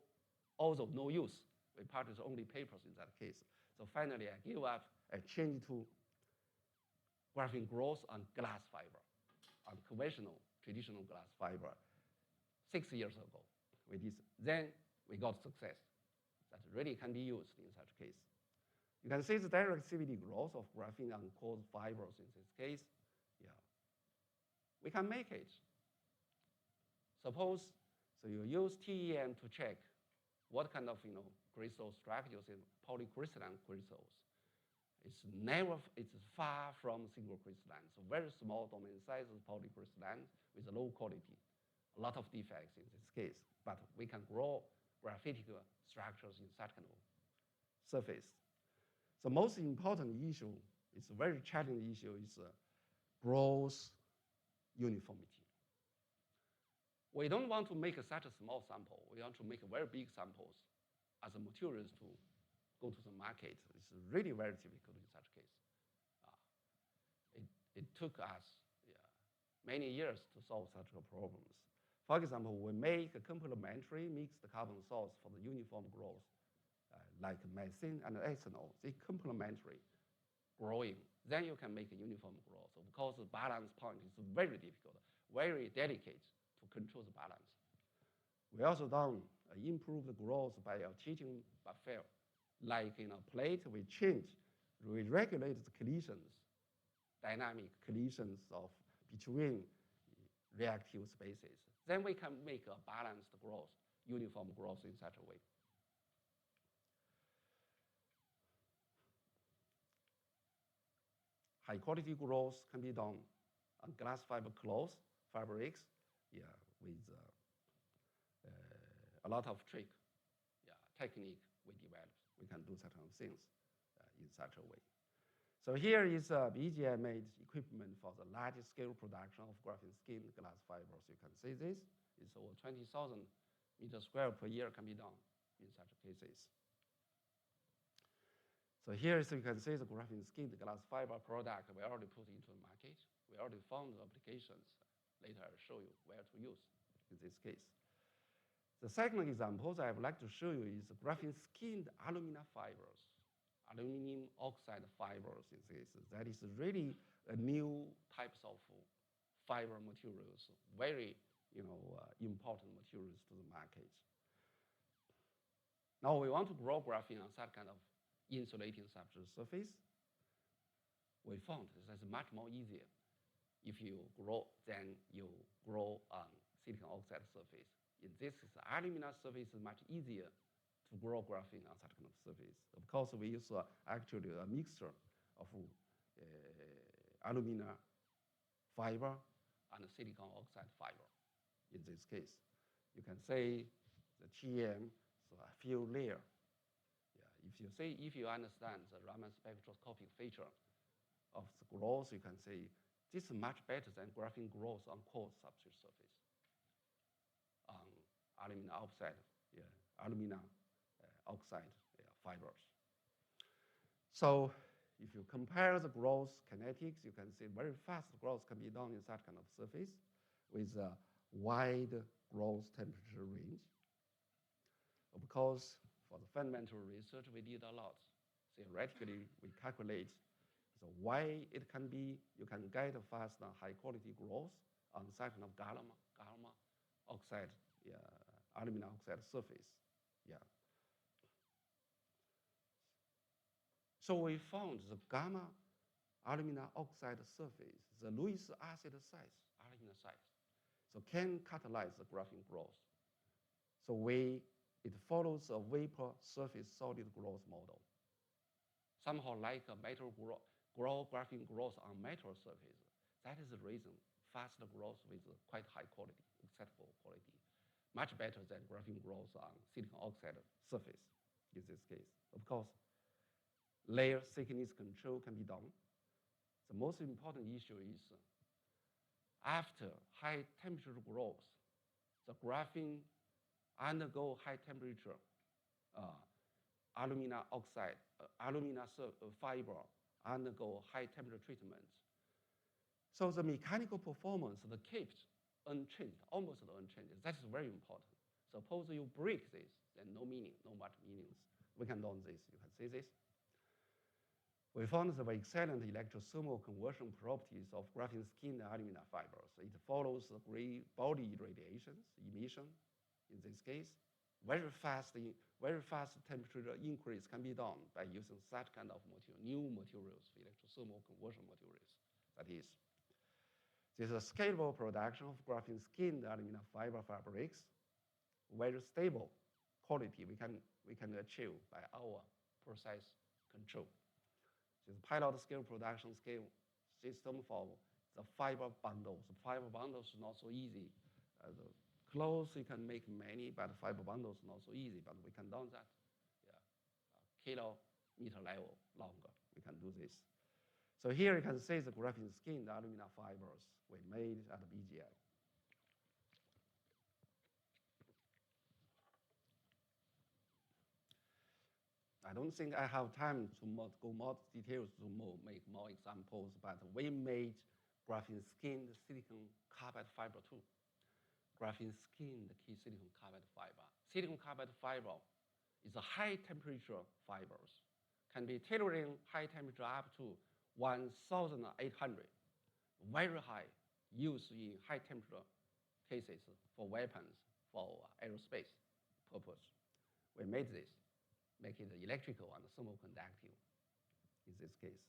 S2: no use. We published only papers in that case. So finally, I gave up and changed to graphene growth on glass fiber, on conventional, traditional glass fiber. 6 years ago, we did. Then we got success that really can be used in such case. You can see the direct CVD growth of graphene on quartz fibers in this case. Yeah, we can make it. Suppose, so you use TEM to check what kind of crystal structures in polycrystalline crystals. It's far from single crystalline. So very small domain sizes polycrystalline with low quality. A lot of defects in this case, but we can grow graphitic structures in such kind of surface. The most important issue, it's a very challenging issue, is growth uniformity. We don't want to make such a small sample. We want to make very big samples as a materials to go to the market. It's really very difficult in such case. It took us many years to solve such problems. For example, we make a complementary mixed carbon source for the uniform growth, like methane and ethanol. They complementary growing. Then you can make a uniform growth. Of course, the balance point is very difficult, very delicate to control the balance. We also done improve the growth by teaching buffer. Like in a plate, we regulate the collisions, dynamic collisions between reactive spaces. Then we can make a balanced growth, uniform growth in such a way. High quality growth can be done on glass fiber cloth fabrics, with a lot of technique we developed. We can do such kind of things in such a way. So here is BGI made equipment for the largest scale production of graphene skin glass fibers. You can see this. It's over 20,000 meters square per year can be done in such cases. So here you can see the graphene skin glass fiber product we already put into the market. We already found the applications. Later I'll show you where to use in this case. The second example that I would like to show you is graphene skinned alumina fibers, aluminum oxide fibers in this. That is really a new types of fiber materials, very important materials to the market. Now we want to grow graphene on that kind of insulating substrate surface. We found that's much more easier if you grow than you grow on silicon oxide surface. In this alumina surface is much easier to grow graphene on that kind of surface. Of course, we use actually a mixture of alumina fiber and silicon oxide fiber. In this case, you can say the TM is a few layer. If you understand the Raman spectroscopic feature of the growth, you can say this is much better than graphene growth on coarse substrate surface. On alumina oxide, fibers. So if you compare the growth kinetics, you can see very fast growth can be done in that kind of surface with a wide growth temperature range. Of course, for the fundamental research, we did a lot. Theoretically, we calculate the way it can be, you can get a fast and high quality growth on that kind of gamma oxide, alumina oxide surface. So we found the gamma alumina oxide surface, the Lewis acid size, alumina size, so can catalyze the graphene growth. So it follows a vapor surface solid growth model. Somehow like a metal graphene growth on metal surface. That is the reason faster growth with quite high quality, acceptable quality. Much better than graphene growth on silicon oxide surface in this case. Of course, layer thickness control can be done. The most important issue is after high temperature growth, the graphene undergo high temperature alumina oxide, fiber undergo high temperature treatment. So the mechanical performance is kept unchanged, almost unchanged. That's very important. Suppose you break this, then no much meanings. We can learn this, you can see this. We found the excellent electrothermal conversion properties of graphene skin alumina fibers. It follows the gray body radiations, emission. In this case, very fast temperature increase can be done by using that kind of new materials, electrothermal conversion materials. That is, there's a scalable production of graphene skin alumina fiber fabrics, very stable quality we can achieve by our process control. There's a pilot scale production scale system for the fiber bundles. The fiber bundles is not so easy. The clothes you can make many, but fiber bundles not so easy. But we can do that. Kilometer level longer. We can do this. So here you can see the graphene skin, the alumina fibers we made at BGI. I don't think I have time to go more details to make more examples, but we made graphene skinned silicon carbide fiber too. graphene skin, the key silicon carbide fiber. Silicon carbide fiber is a high temperature fibers, can be tolerating high temperature up to 1,800, very high, used in high temperature cases for weapons, for aerospace purpose. We made this, make it electrical and thermal conductive in this case.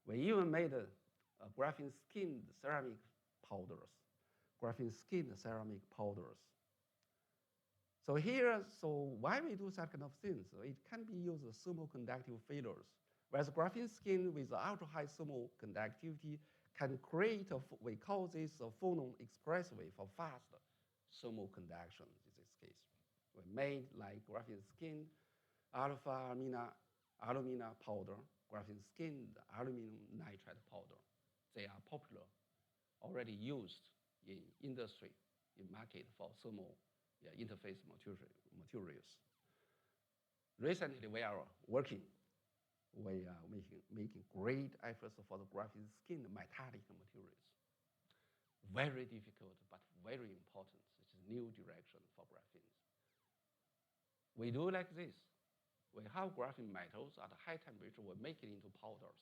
S2: We even made graphene skinned ceramic powders, graphene skinned ceramic powders. So here, so why we do that kind of things? It can be used as thermoconductive fillers, whereas graphene skin with ultra-high thermal conductivity can create, we call this a phonon expressway for fast thermal conduction in this case. We made like graphene skin, alpha alumina powder, graphene skinned aluminum nitride powder. They are popular, already used in industry, in market for thermal interface materials. Recently, we are working, we are making great efforts for the graphene skin metallic materials. Very difficult, but very important. It's a new direction for graphene. We do like this. We have graphene metals at a high temperature, we make it into powders,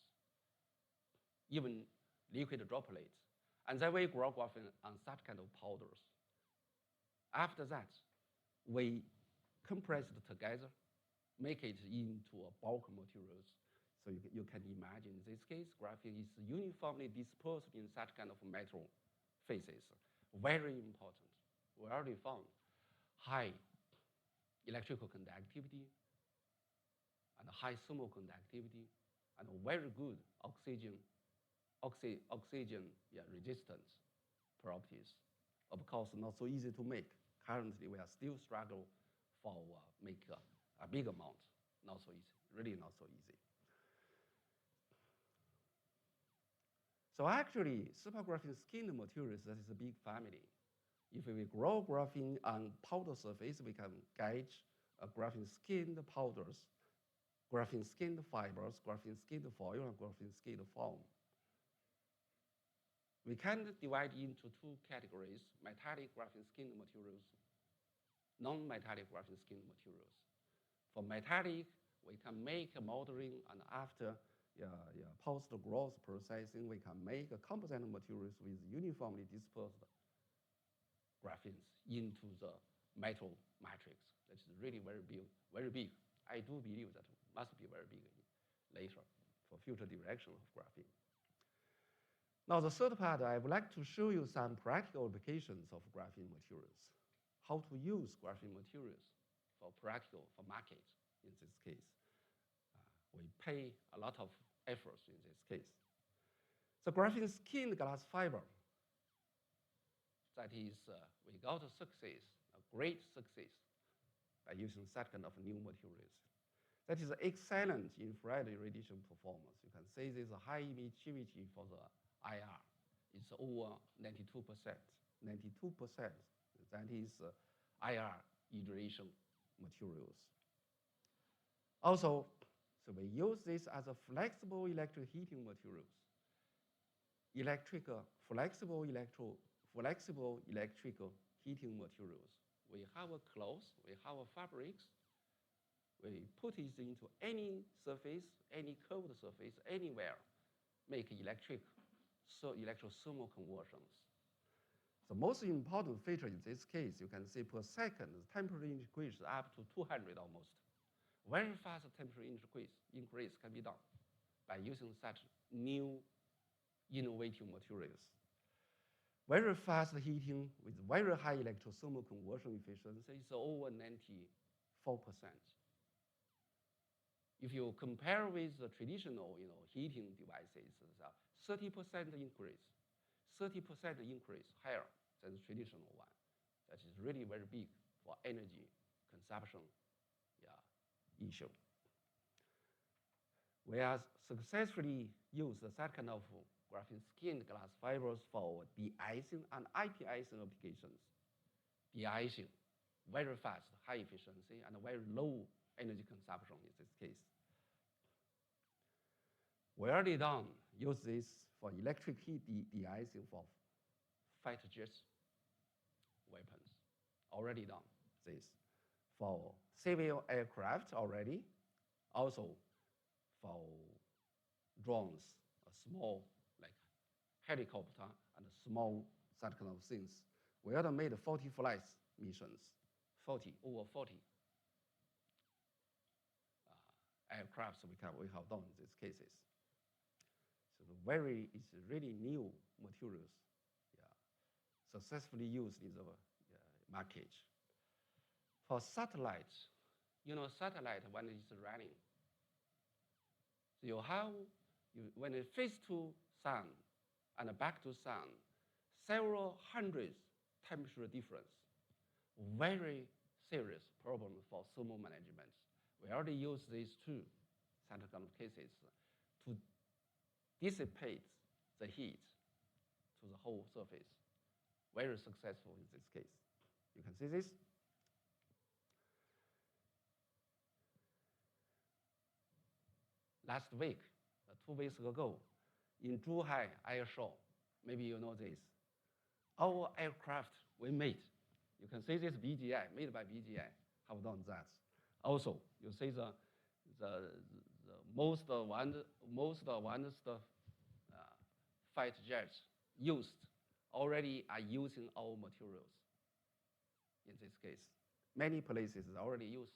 S2: even liquid droplets. And then we grow graphene on that kind of powders. After that, we compress it together, make it into a bulk materials. So you can imagine in this case, graphene is uniformly dispersed in that kind of metal phases. Very important. We already found high electrical conductivity and high thermal conductivity and very good oxygen resistance properties. Of course, not so easy to make. Currently, we are still struggle for make a big amount. Not so easy, really not so easy. So actually, supergraphene skinned materials, that is a big family. If we grow graphene on powder surface, we can get graphene skinned powders, graphene skinned fibers, graphene skinned foil, and graphene skinned foam. We can divide into two categories: metallic graphene skinned materials, non-metallic graphene skinned materials. For metallic, we can make a molding, and after post-growth processing, we can make a composite materials with uniformly dispersed graphenes into the metal matrix. That's really very big, very big. I do believe that must be very big later for future direction of graphene. Now, the third part, I would like to show you some practical applications of graphene materials. How to use graphene materials for practical, for market in this case. We pay a lot of efforts in this case. The graphene skinned glass fiber, that is, we got a success, a great success, by using that kind of new materials. That is excellent infrared radiation performance. You can say there's a high emissivity for the IR. It's over 92%. 92%, that is IR irradiation materials. Also, so we use this as a flexible electric heating materials. Flexible electrical heating materials. We have a cloth, we have a fabrics. We put it into any surface, any curved surface, anywhere, make electro-thermal conversions. The most important feature in this case, you can see per second, the temperature increase up to 200 almost. Very fast temperature increase can be done by using such new innovative materials. Very fast heating with very high electro-thermal conversion efficiency is over 94%. If you compare with the traditional heating devices, it's a 30% increase, 30% increase higher than the traditional one. That is really very big for energy consumption issue. We have successfully used that kind of graphene skinned glass fibers for de-icing and anti-icing applications. De-icing, very fast, high efficiency, and very low energy consumption in this case. We already use this for electric heat de-icing for fighter jets, weapons. Already done this. For civil aircraft already, also for drones, a small like helicopter and small that kind of things. We already made 40 flights missions, over 40 aircrafts we have done in these cases. So it's really new materials, successfully used in the market. For satellites, satellite when it's running, so when it face to sun and back to sun, several hundred temperature difference, very serious problem for thermal management. We already use these two kind of cases to dissipate the heat to the whole surface. Very successful in this case. You can see this. Last week, 2 weeks ago, in Zhuhai Air Show, maybe you know this, our aircraft we made. You can see this BGI, made by BGI, have done that. Also, you see the most advanced fighter jets used already are using our materials. In this case, many places already use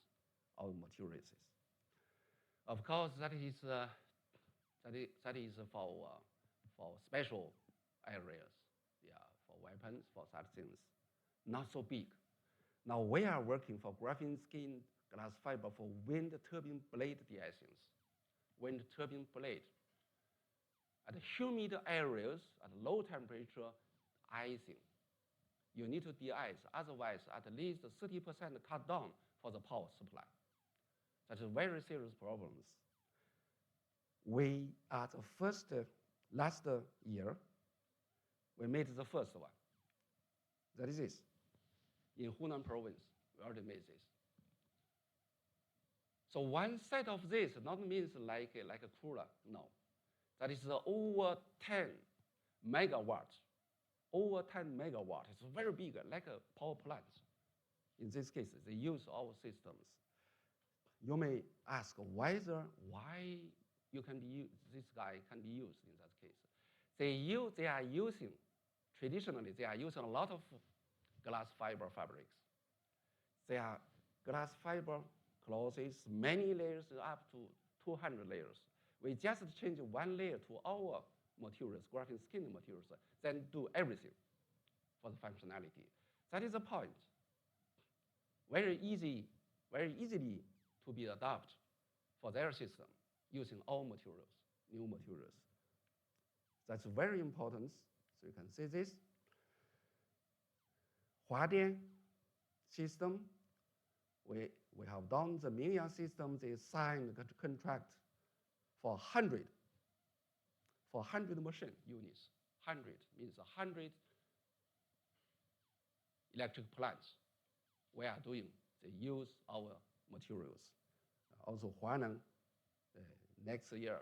S2: our materials. Of course, that is for special areas, for weapons, for such things, not so big. Now we are working for graphene skin glass fiber for wind turbine blade de-icings. Wind turbine blade. At humid areas, at low temperature, icing. You need to de-ice, otherwise at least 30% cut down for the power supply. That's a very serious problems. We are the first, last year, we made the first one. That is this. In Hunan province, we already made this. So one set of this not means like a cooler, no. That is over 10 megawatts. Over 10 megawatts. It's very big, like a power plant. In this case, they use our systems. You may ask why this guy can be used in that case. Traditionally, they are using a lot of glass fiber fabrics. They are glass fiber clothes, many layers up to 200 layers. We just change one layer to our materials, graphene skin materials, then do everything for the functionality. That is the point. Very easily to be adopted for their system using all materials, new materials. That's very important. So you can see this. Huadian system, we have done the Mingyang system. They signed a contract for 100 machine units. 100 means 100 electric plants. We are doing, they use our materials. Also Huanan next year.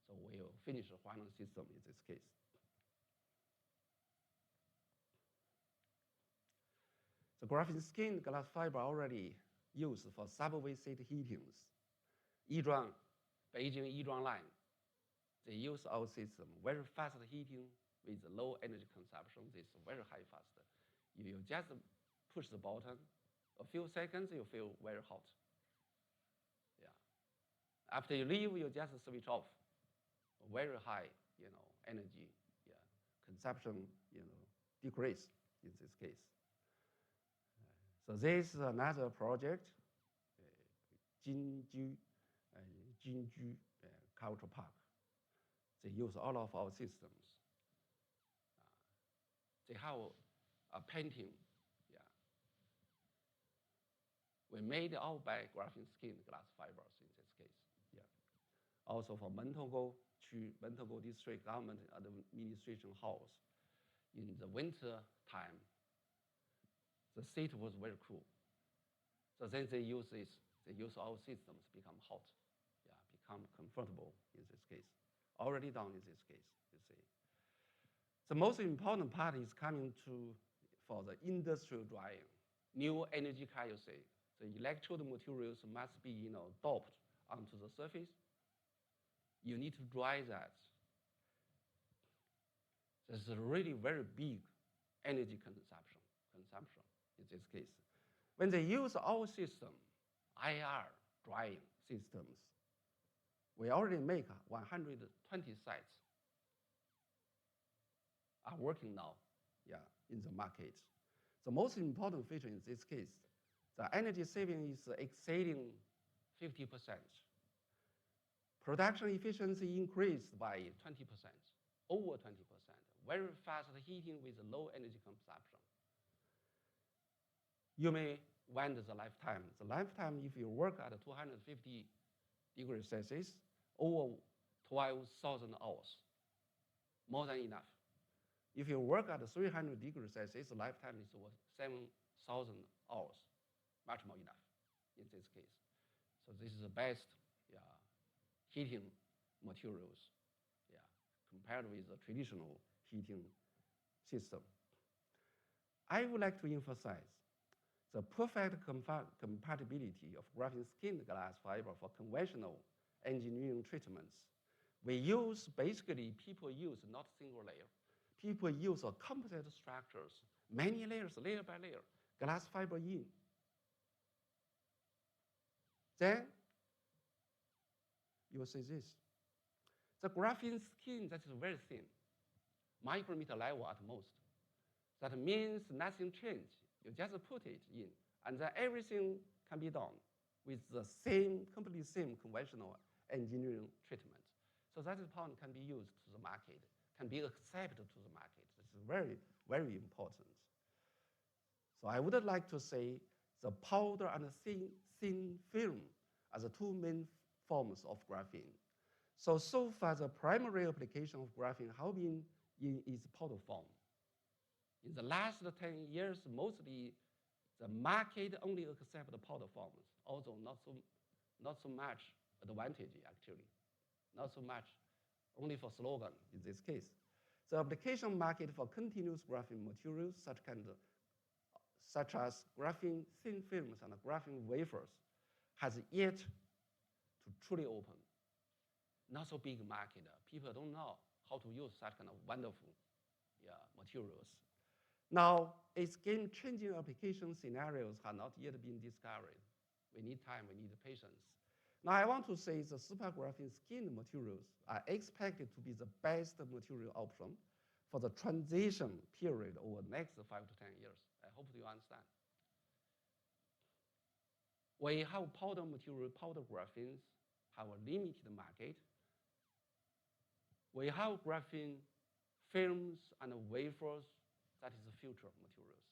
S2: So we will finish the Huanan system in this case. The graphene skin glass fiber already used for subway seat heatings. Beijing Yizhuang line, they use our system, very fast heating with low energy consumption. This is very high fast. You just push the button, a few seconds, you feel very hot. Yeah. After you leave, you just switch off. Very high, energy, consumption, decrease in this case. So this is another project, Jinju Culture Park. They use all of our systems. They have a painting. We made all by graphene skin glass fibers in this case. Also for Mentogo district government administration house, in the winter time, the seat was very cool. So then they use this. They use our systems, become hot, become comfortable in this case. Already done in this case, you see. The most important part is coming for the industrial drying. New energy car, you say, the electrode materials must be, doped onto the surface. You need to dry that. There's a really very big energy consumption in this case. When they use our system, IR drying systems, we already make 120 sites are working now, in the market. The most important feature in this case, the energy saving is exceeding 50%. Production efficiency increased by 20%, over 20%. Very fast heating with low energy consumption. You may wonder the lifetime. The lifetime, if you work at 250 degrees Celsius, over 12,000 hours, more than enough. If you work at 300 degrees Celsius, the lifetime is 7,000 hours, much more enough in this case. So this is the best heating materials compared with the traditional heating system. I would like to emphasize the perfect compatibility of graphene skinned glass fiber for conventional engineering treatments. People use not single layer. People use composite structures, many layers, layer by layer, glass fiber in. Then you will see this. The graphene skin that is very thin, micrometer level at most. That means nothing changes. You just put it in, and then everything can be done with the completely same conventional engineering treatment. So that point can be used to the market, can be accepted to the market. This is very, very important. So I would like to say the powder and the thin film are the two main forms of graphene. So far, the primary application of graphene have been in its powder form. In the last 10 years, mostly the market only accepts the powder forms, although not so much advantage actually, not so much, only for slogan in this case. The application market for continuous graphene materials, such as graphene thin films and graphene wafers, has yet to truly open. Not so big market. People don't know how to use such kind of wonderful materials. Now, its game-changing application scenarios have not yet been discovered. We need time, we need patience. Now, I want to say the super graphene skinned materials are expected to be the best material option for the transition period over the next 5 to 10 years. I hope you understand. We have powder material, powder graphenes have a limited market. We have graphene films and wafers. That is the future materials.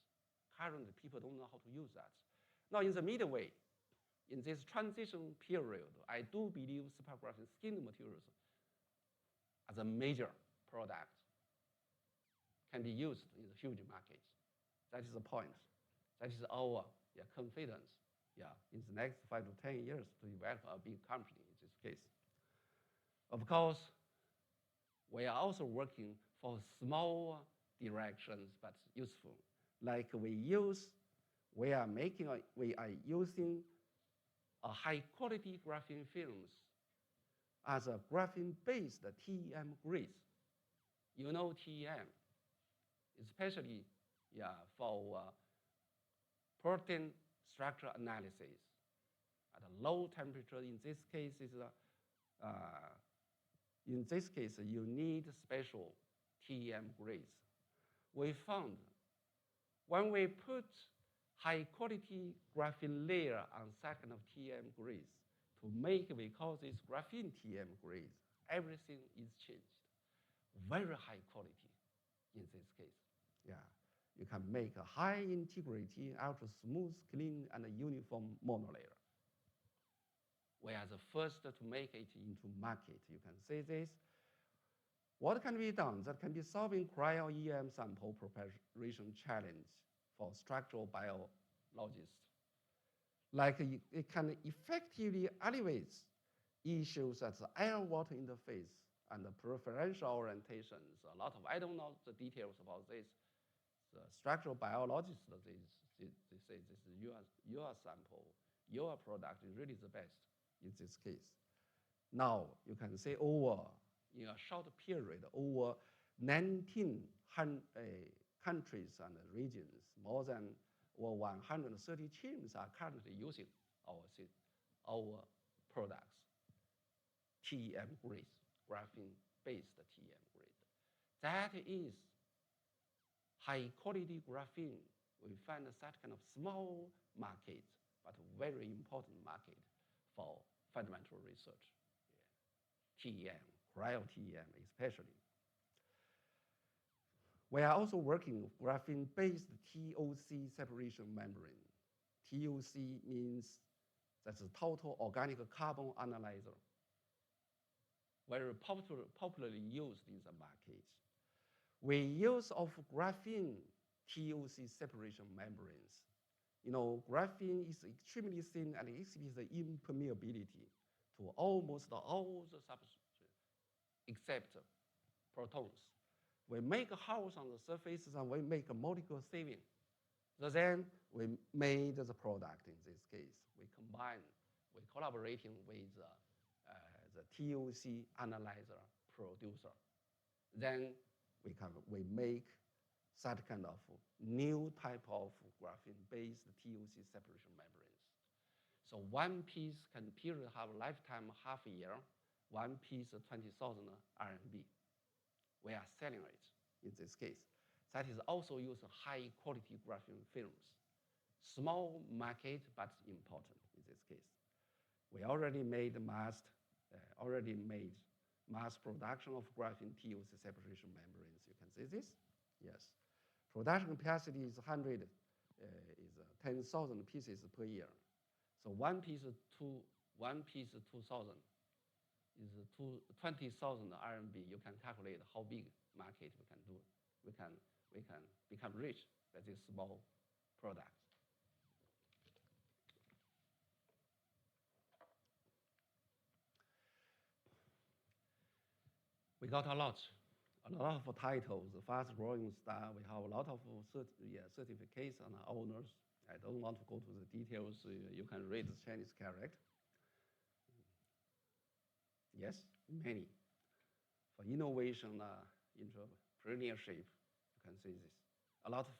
S2: Currently, people don't know how to use that. Now, in the midway, in this transition period, I do believe super graphene skinned materials as a major product can be used in the huge markets. That is the point. That is our confidence in the next 5 to 10 years to develop a big company in this case. Of course, we are also working for small directions, but useful. Like we are using a high quality graphene films as a graphene-based TEM grades. You know TEM, especially for protein structure analysis at a low temperature. In this case, you need special TEM grades. We found when we put high quality graphene layer on second of TEM grades to make, we call this graphene TEM grades, everything is changed. Very high quality in this case. You can make a high integrity, ultra smooth, clean, and a uniform monolayer. We are the first to make it into market. You can see this. What can be done? That can be solving cryo-EM sample preparation challenge for structural biologists. Like it can effectively elevate issues as the air-water interface and the preferential orientations. I don't know the details about this. The structural biologists, they say this is your sample, your product is really the best in this case. Now, you can say in a short period, over 19 countries and regions, more than 130 teams are currently using our products, TEM grade, graphene-based TEM grade. That is high-quality graphene. We find that kind of small market, but very important market for fundamental research. TEM, cryo-TEM especially. We are also working with graphene-based TOC separation membrane. TOC means that's a total organic carbon analyzer, very popularly used in the market. We use of graphene TOC separation membranes. You know, graphene is extremely thin and exhibits the impermeability to almost all the substrates except protons. We make a house on the surfaces and we make a molecule saving. So then we made the product in this case. We're collaborating with the TOC analyzer producer. Then we make that kind of new type of graphene-based TOC separation membranes. So one piece can have a lifetime half a year, one piece 20,000 RMB. We are selling it in this case. That is also used high quality graphene films. Small market, but important in this case. We already made mass production of graphene TOC separation membranes. You can see this? Yes. Production capacity is 10,000 pieces per year. So one piece 2,000 is 20,000 RMB. You can calculate how big market we can do. We can become rich by this small product. We got a lot of titles, fast growing star. We have a lot of certificates and owners. I don't want to go to the details. You can read the Chinese character. Yes, many. For innovation, entrepreneurship, you can see this. A lot of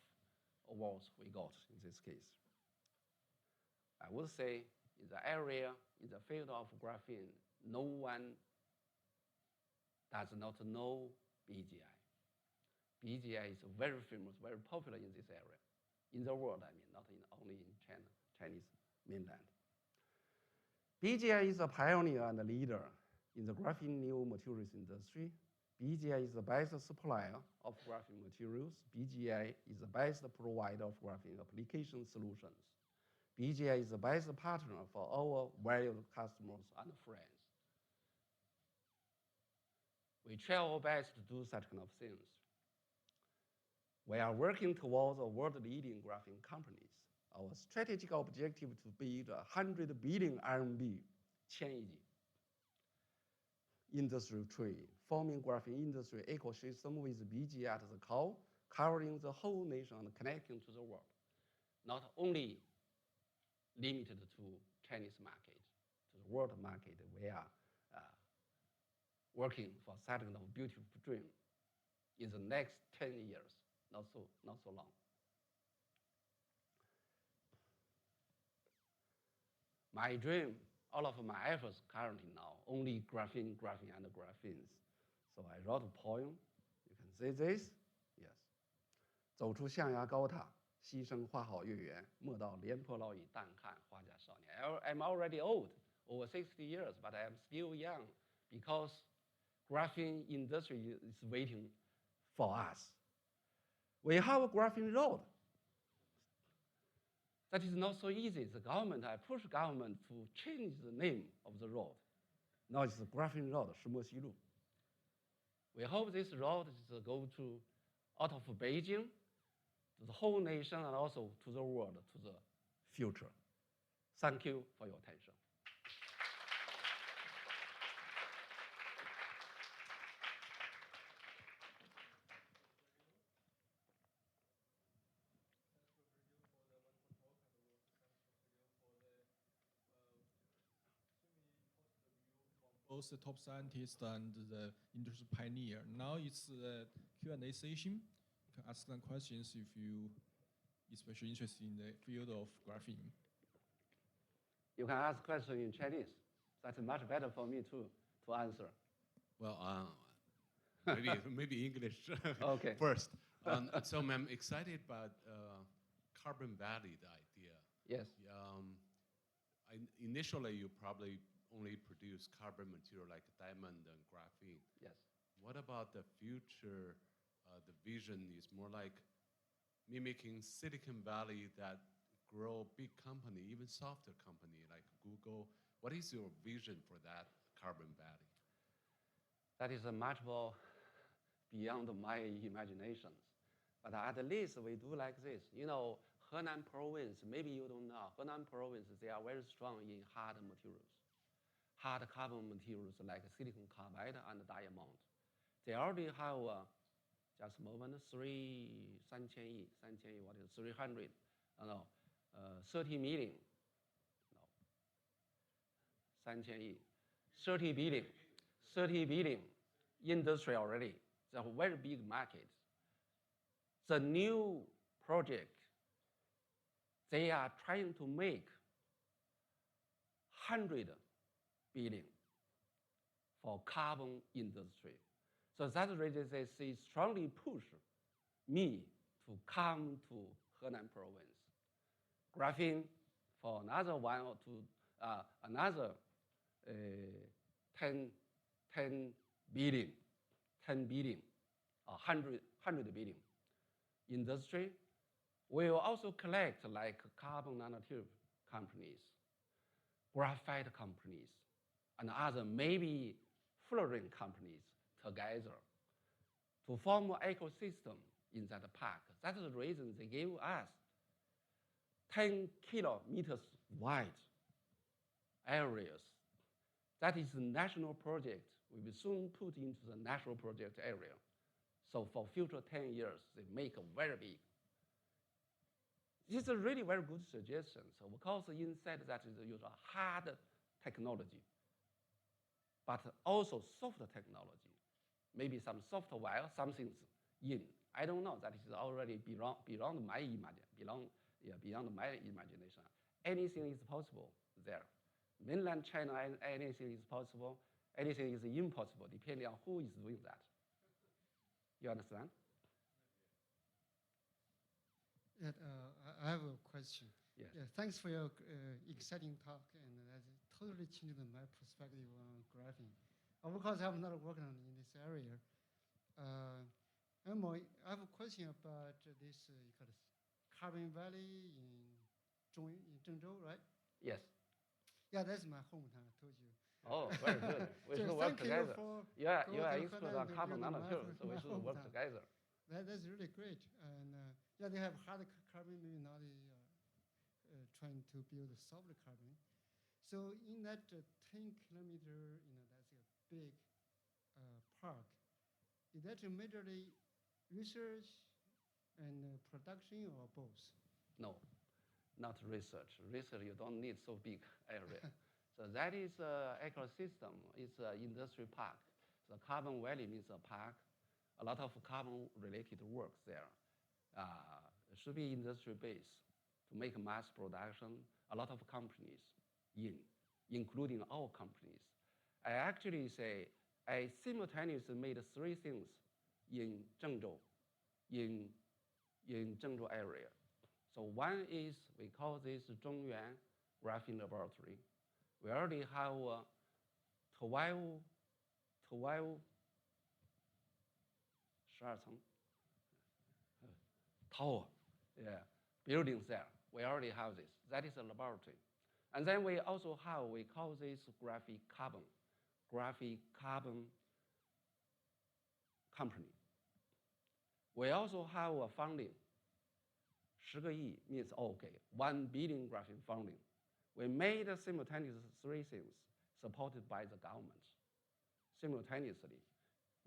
S2: awards we got in this case. I would say in the area, in the field of graphene, no one does not know BGI. BGI is very famous, very popular in this area. In the world, I mean, not only in China, Chinese mainland. BGI is a pioneer and a leader in the graphene new materials industry. BGI is the best supplier of graphene materials. BGI is the best provider of graphene application solutions. BGI is the best partner for our valued customers and friends. We try our best to do such kind of things. We are working towards a world-leading graphene companies. Our strategic objective to build 100 billion RMB 10 亿 industry tree, forming graphene industry ecosystem with BGI at the core, covering the whole nation and connecting to the world. Not only limited to Chinese market, to the world market. We are working for such kind of beautiful dream in the next 10 years, not so long. My dream, all of my efforts currently now, only graphene, and graphenes. So I wrote a poem. You can see this. Yes. 走出象牙高塔，牺牲花好月圆，莫道廉颇老矣，但看花甲少年。I'm already old, over 60 years, but I'm still young because graphene industry is waiting for us. We have a graphene road. That is not so easy. I push government to change the name of the road. Now it's the graphene road, 石墨烯路. We hope this road is go to out of Beijing, to the whole nation, and also to the world, to the future. Thank you for your attention.
S1: both the top scientist and the industry pioneer. Now it's a Q&A session. You can ask them questions if you especially interested in the field of graphene.
S2: You can ask questions in Chinese. That's much better for me to answer.
S3: Well, maybe English
S2: Okay.
S3: first. So I'm excited about Carbon Valley, the idea.
S2: Yes.
S3: Initially, you probably only produce carbon material like diamond and graphene.
S2: Yes.
S3: What about the future? The vision is more like mimicking Silicon Valley that grow big company, even software company like Google. What is your vision for that Carbon Valley?
S2: That is much more beyond my imaginations. But at least we do like this. You know, Henan province, maybe you don't know, Henan province, they are very strong in hard materials. Hard carbon materials like silicon carbide and diamond. They already have just a moment, 300 亿, what is it, 300, no, 30 million, no, 300 亿, 30 billion industry already. It's a very big market. The new project, they are trying to make 100 billion for carbon industry. So that's the reason they strongly push me to come to Henan province. Graphene for another one or two, another 10 billion, 100 billion. Industry will also collect like carbon nanotube companies, graphite companies, and other maybe fluorine companies together to form an ecosystem in that park. That's the reason they gave us 10 kilometers wide areas. That is a national project. We will soon put into the national project area. So for future 10 years, they make a very big. This is a really very good suggestion. So of course, inside that is use a hard technology, but also soft technology. Maybe some software, something's in. I don't know. That is already beyond my imagination. Anything is possible there. Mainland China, anything is possible. Anything is impossible, depending on who is doing that. You understand?
S4: Yeah, I have a question.
S2: Yes.
S4: Yeah, thanks for your exciting talk, and that totally changed my perspective on graphene. Of course, I'm not working in this area. I have a question about this you call it Carbon Valley in Zhengzhou, right?
S2: Yes.
S4: Yeah, that's my hometown. I told you.
S2: Oh, very good. We
S4: So
S2: should work
S4: thank you
S2: together.
S4: for
S2: You are
S4: going to
S2: expert
S4: Henan
S2: on
S4: to
S2: carbon
S4: build
S2: nanotubes, so we
S4: my
S2: should work
S4: hometown.
S2: together.
S4: That's really great. And yeah, they have hard carbon, maybe now they are trying to build a soft carbon. So in that 10 kilometer, that's a big park. Is that majorly research and production or both?
S2: No, not research. Research, you don't need so big area. So that is an ecosystem. It's an industry park. So Carbon Valley means a park. A lot of carbon-related works there. It should be industry-based to make mass production. A lot of companies including our companies. I actually say I simultaneously made 3 things in Zhengzhou, in Zhengzhou area. So one is we call this Zhongyuan Graphene Laboratory. We already have 12 tower, buildings there. We already have this. That is a laboratory. And then we also have, we call this Graphene Carbon company. We also have a funding. 10个亿 means, okay, 1 billion graphene funding. We made simultaneously 3 things supported by the government simultaneously.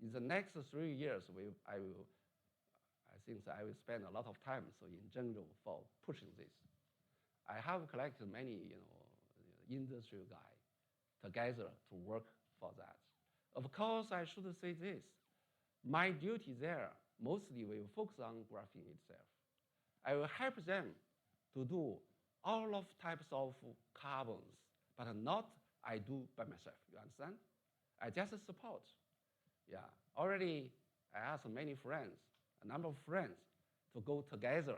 S2: In the next 3 years, I think I will spend a lot of time in Zhengzhou for pushing this. I have collected many industry guys together to work for that. Of course, I should say this. My duty there mostly will focus on graphene itself. I will help them to do all of types of carbons, but not I do by myself. You understand? I just support. Yeah. Already, I asked many friends, a number of friends, to go together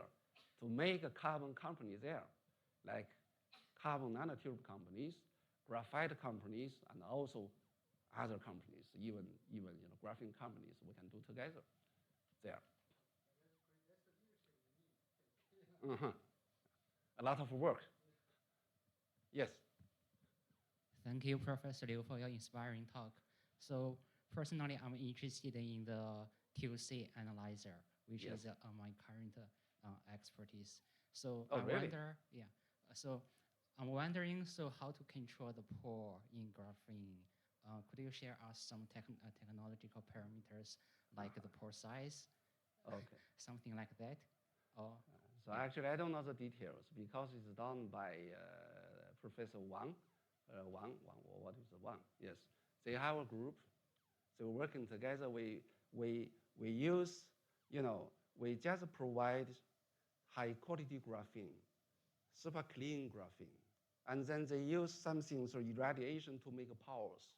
S2: to make a carbon company there, like carbon nanotube companies, graphite companies, and also other companies, even graphene companies we can do together there. A lot of work. Yes.
S5: Thank you, Professor Liu, for your inspiring talk. So personally, I'm interested in the TUC analyzer, which
S2: Yes.
S5: is my current expertise. So
S2: Oh,
S5: I
S2: really?
S5: wonder, yeah. So I'm wondering, so how to control the pore in graphene? Could you share us some technological parameters like the pore size,
S2: Okay.
S5: something like that? Or
S2: So actually, I don't know the details because it's done by Professor Wang. What is the Wang? Yes, they have a group. So working together, we use, we just provide high quality graphene, super clean graphene, and then they use something through irradiation to make powers.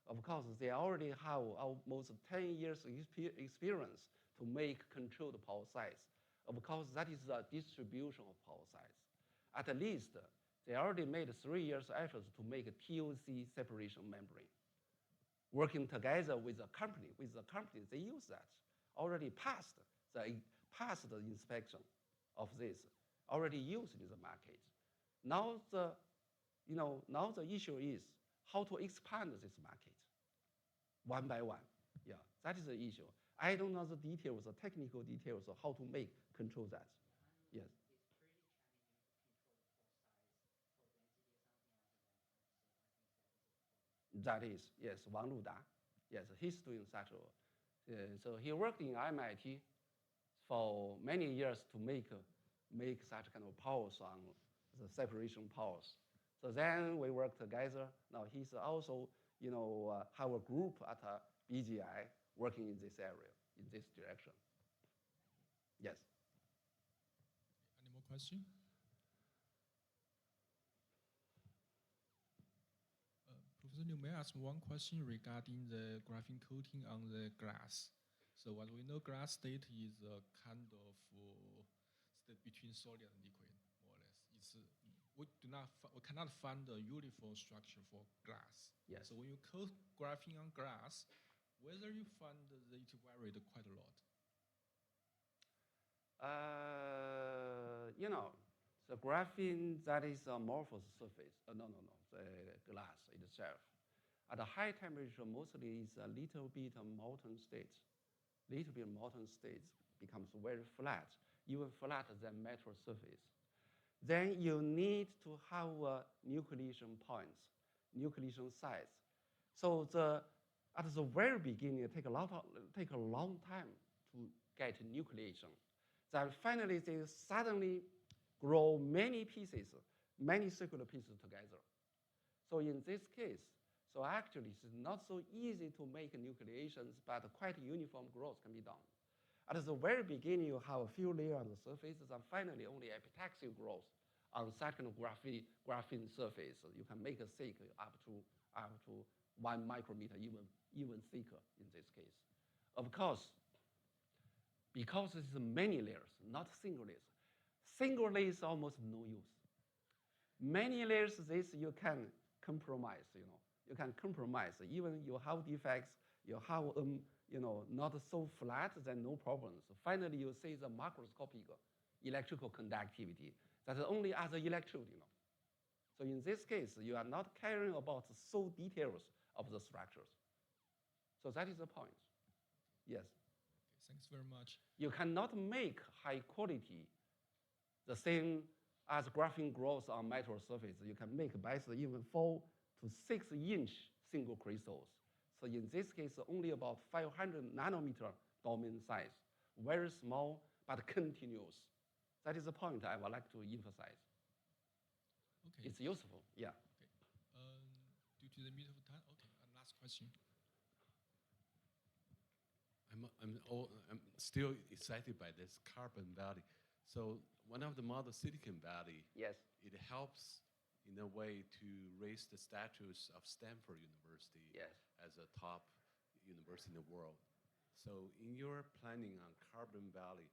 S2: Of course, they already have almost 10 years experience to make controlled power size. Of course, that is the distribution of power size. At least, they already made 3 years efforts to make a TOC separation membrane. Working together with the company, they use that. Already passed the inspection of this, already used in the market. Now the issue is how to expand this market one by one. Yeah, that is the issue. I don't know the details, the technical details of how to control that. Yes. That is, yes, Wang Luda. Yes, he's doing such a. So he worked in MIT for many years to make such kind of powers on the separation powers. So then we work together. Now he's also, have a group at BGI working in this area, in this direction. Yes.
S1: Any more questions? Professor Liu, may I ask one question regarding the graphene coating on the glass? So what we know, glass state is a kind of state between solid and liquid, more or less. We cannot find a uniform structure for glass.
S2: Yes.
S1: So when you coat graphene on glass, whether you find that it varied quite a lot.
S2: The graphene that is amorphous surface. The glass itself. At a high temperature, mostly it's a little bit molten state. Little bit molten state becomes very flat, even flatter than metal surface. Then you need to have nucleation points, nucleation sites. So at the very beginning, it take a long time to get nucleation. Then finally, they suddenly grow many pieces, many circular pieces together. So in this case, so actually it's not so easy to make nucleations, but quite uniform growth can be done. At the very beginning, you have a few layers on the surface, and finally only epitaxial growth on second graphene surface. You can make a thick up to 1 micrometer, even thicker in this case. Of course, because it's many layers, not single layers. Single layers almost no use. Many layers, this you can compromise, You can compromise. Even you have defects, you have, not so flat, then no problems. Finally, you see the macroscopic electrical conductivity. That's only as an electrode, So in this case, you are not caring about so details of the structures. So that is the point. Yes.
S1: Okay, thanks very much.
S2: You cannot make high quality the same as graphene grows on metal surface. You can make best even 4 to 6 inch single crystals. So in this case, only about 500 nanometer domain size. Very small, but continuous. That is the point I would like to emphasize.
S1: Okay.
S2: It's useful, yeah.
S1: Okay. Due to the limit of time, okay. And last I see.
S3: I'm still excited by this Carbon Valley. So one of the model Silicon Valley,
S2: Yes.
S3: it helps in a way to raise the status of Stanford University
S2: Yes.
S3: as a top university in the world. So in your planning on Carbon Valley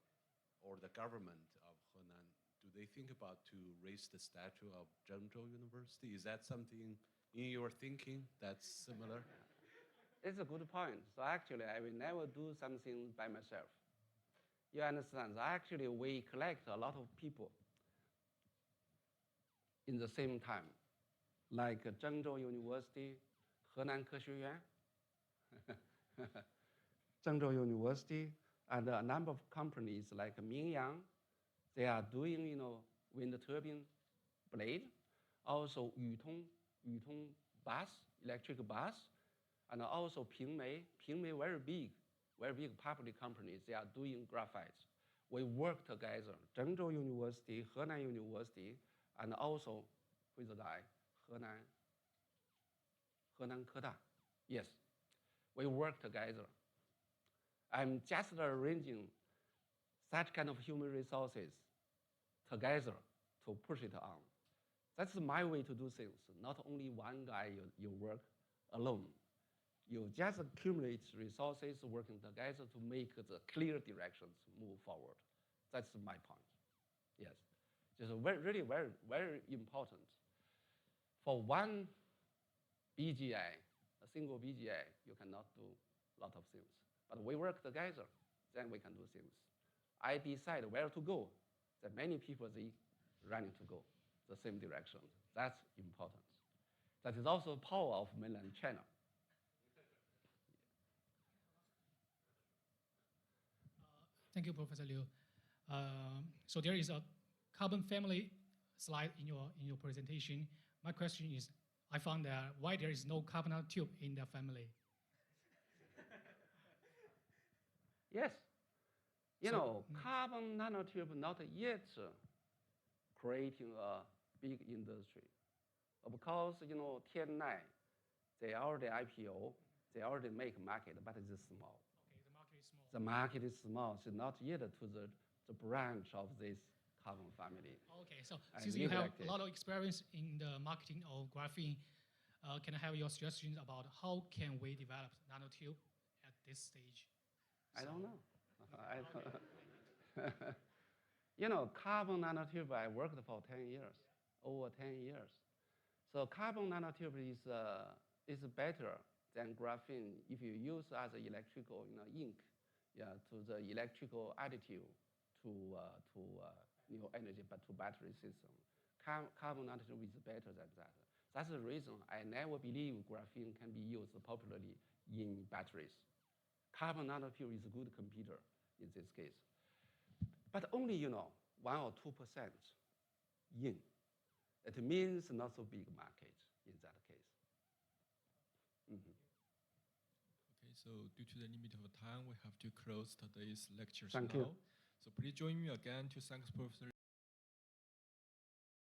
S3: or the government of Henan, do they think about to raise the stature of Zhengzhou University? Is that something in your thinking that's similar?
S2: It's a good point. So actually, I will never do something by myself. You understand? Actually, we collect a lot of people in the same time, like Zhengzhou University, Henan 科学院, Zhengzhou University, and a number of companies like Mingyang, they are doing, wind turbine blade, also Yutong bus, electric bus, and also Pingmei very big public companies, they are doing graphites. We work together, Zhengzhou University, Henan University, and also with the guy, Henan Keda. Yes, we work together. I'm just arranging such kind of human resources together to push it on. That's my way to do things. Not only one guy you work alone. You just accumulate resources working together to make the clear directions move forward. That's my point. Yes. It's really very, very important. For one BGI, a single BGI, you cannot do a lot of things. But we work together, then we can do things. I decide where to go, then many people, they running to go the same direction. That's important. That is also the power of mainland China.
S6: Thank you, Professor Liu. So there is a carbon family slide in your presentation. My question is, I found that why there is no carbon nanotube in the family?
S2: Yes.
S6: So-
S2: Carbon nanotube not yet creating a big industry. Of course, Tiannai, they already IPO, they already make market, but it's small.
S6: Okay, the market is small.
S2: The market is small, so not yet to the branch of this carbon family.
S6: Okay, so
S2: I
S6: since you have
S2: neglected.
S6: a lot of experience in the marketing of graphene, can I have your suggestions about how can we develop nanotube at this stage?
S2: I don't know. Carbon nanotube, I worked for 10 years, over 10 years. So carbon nanotube is better than graphene if you use as an electrical ink, to the electrical additive to energy, but to battery system. Carbon nanotube is better than that. That's the reason I never believe graphene can be used popularly in batteries. Carbon nanotube is a good computer in this case. But only, 1 or 2% in. It means not so big market in that case. Mm-hmm.
S1: Okay, so due to the limit of time, we have to close today's lectures
S2: Thank
S1: now.
S2: you.
S1: So please join me again to thank Professor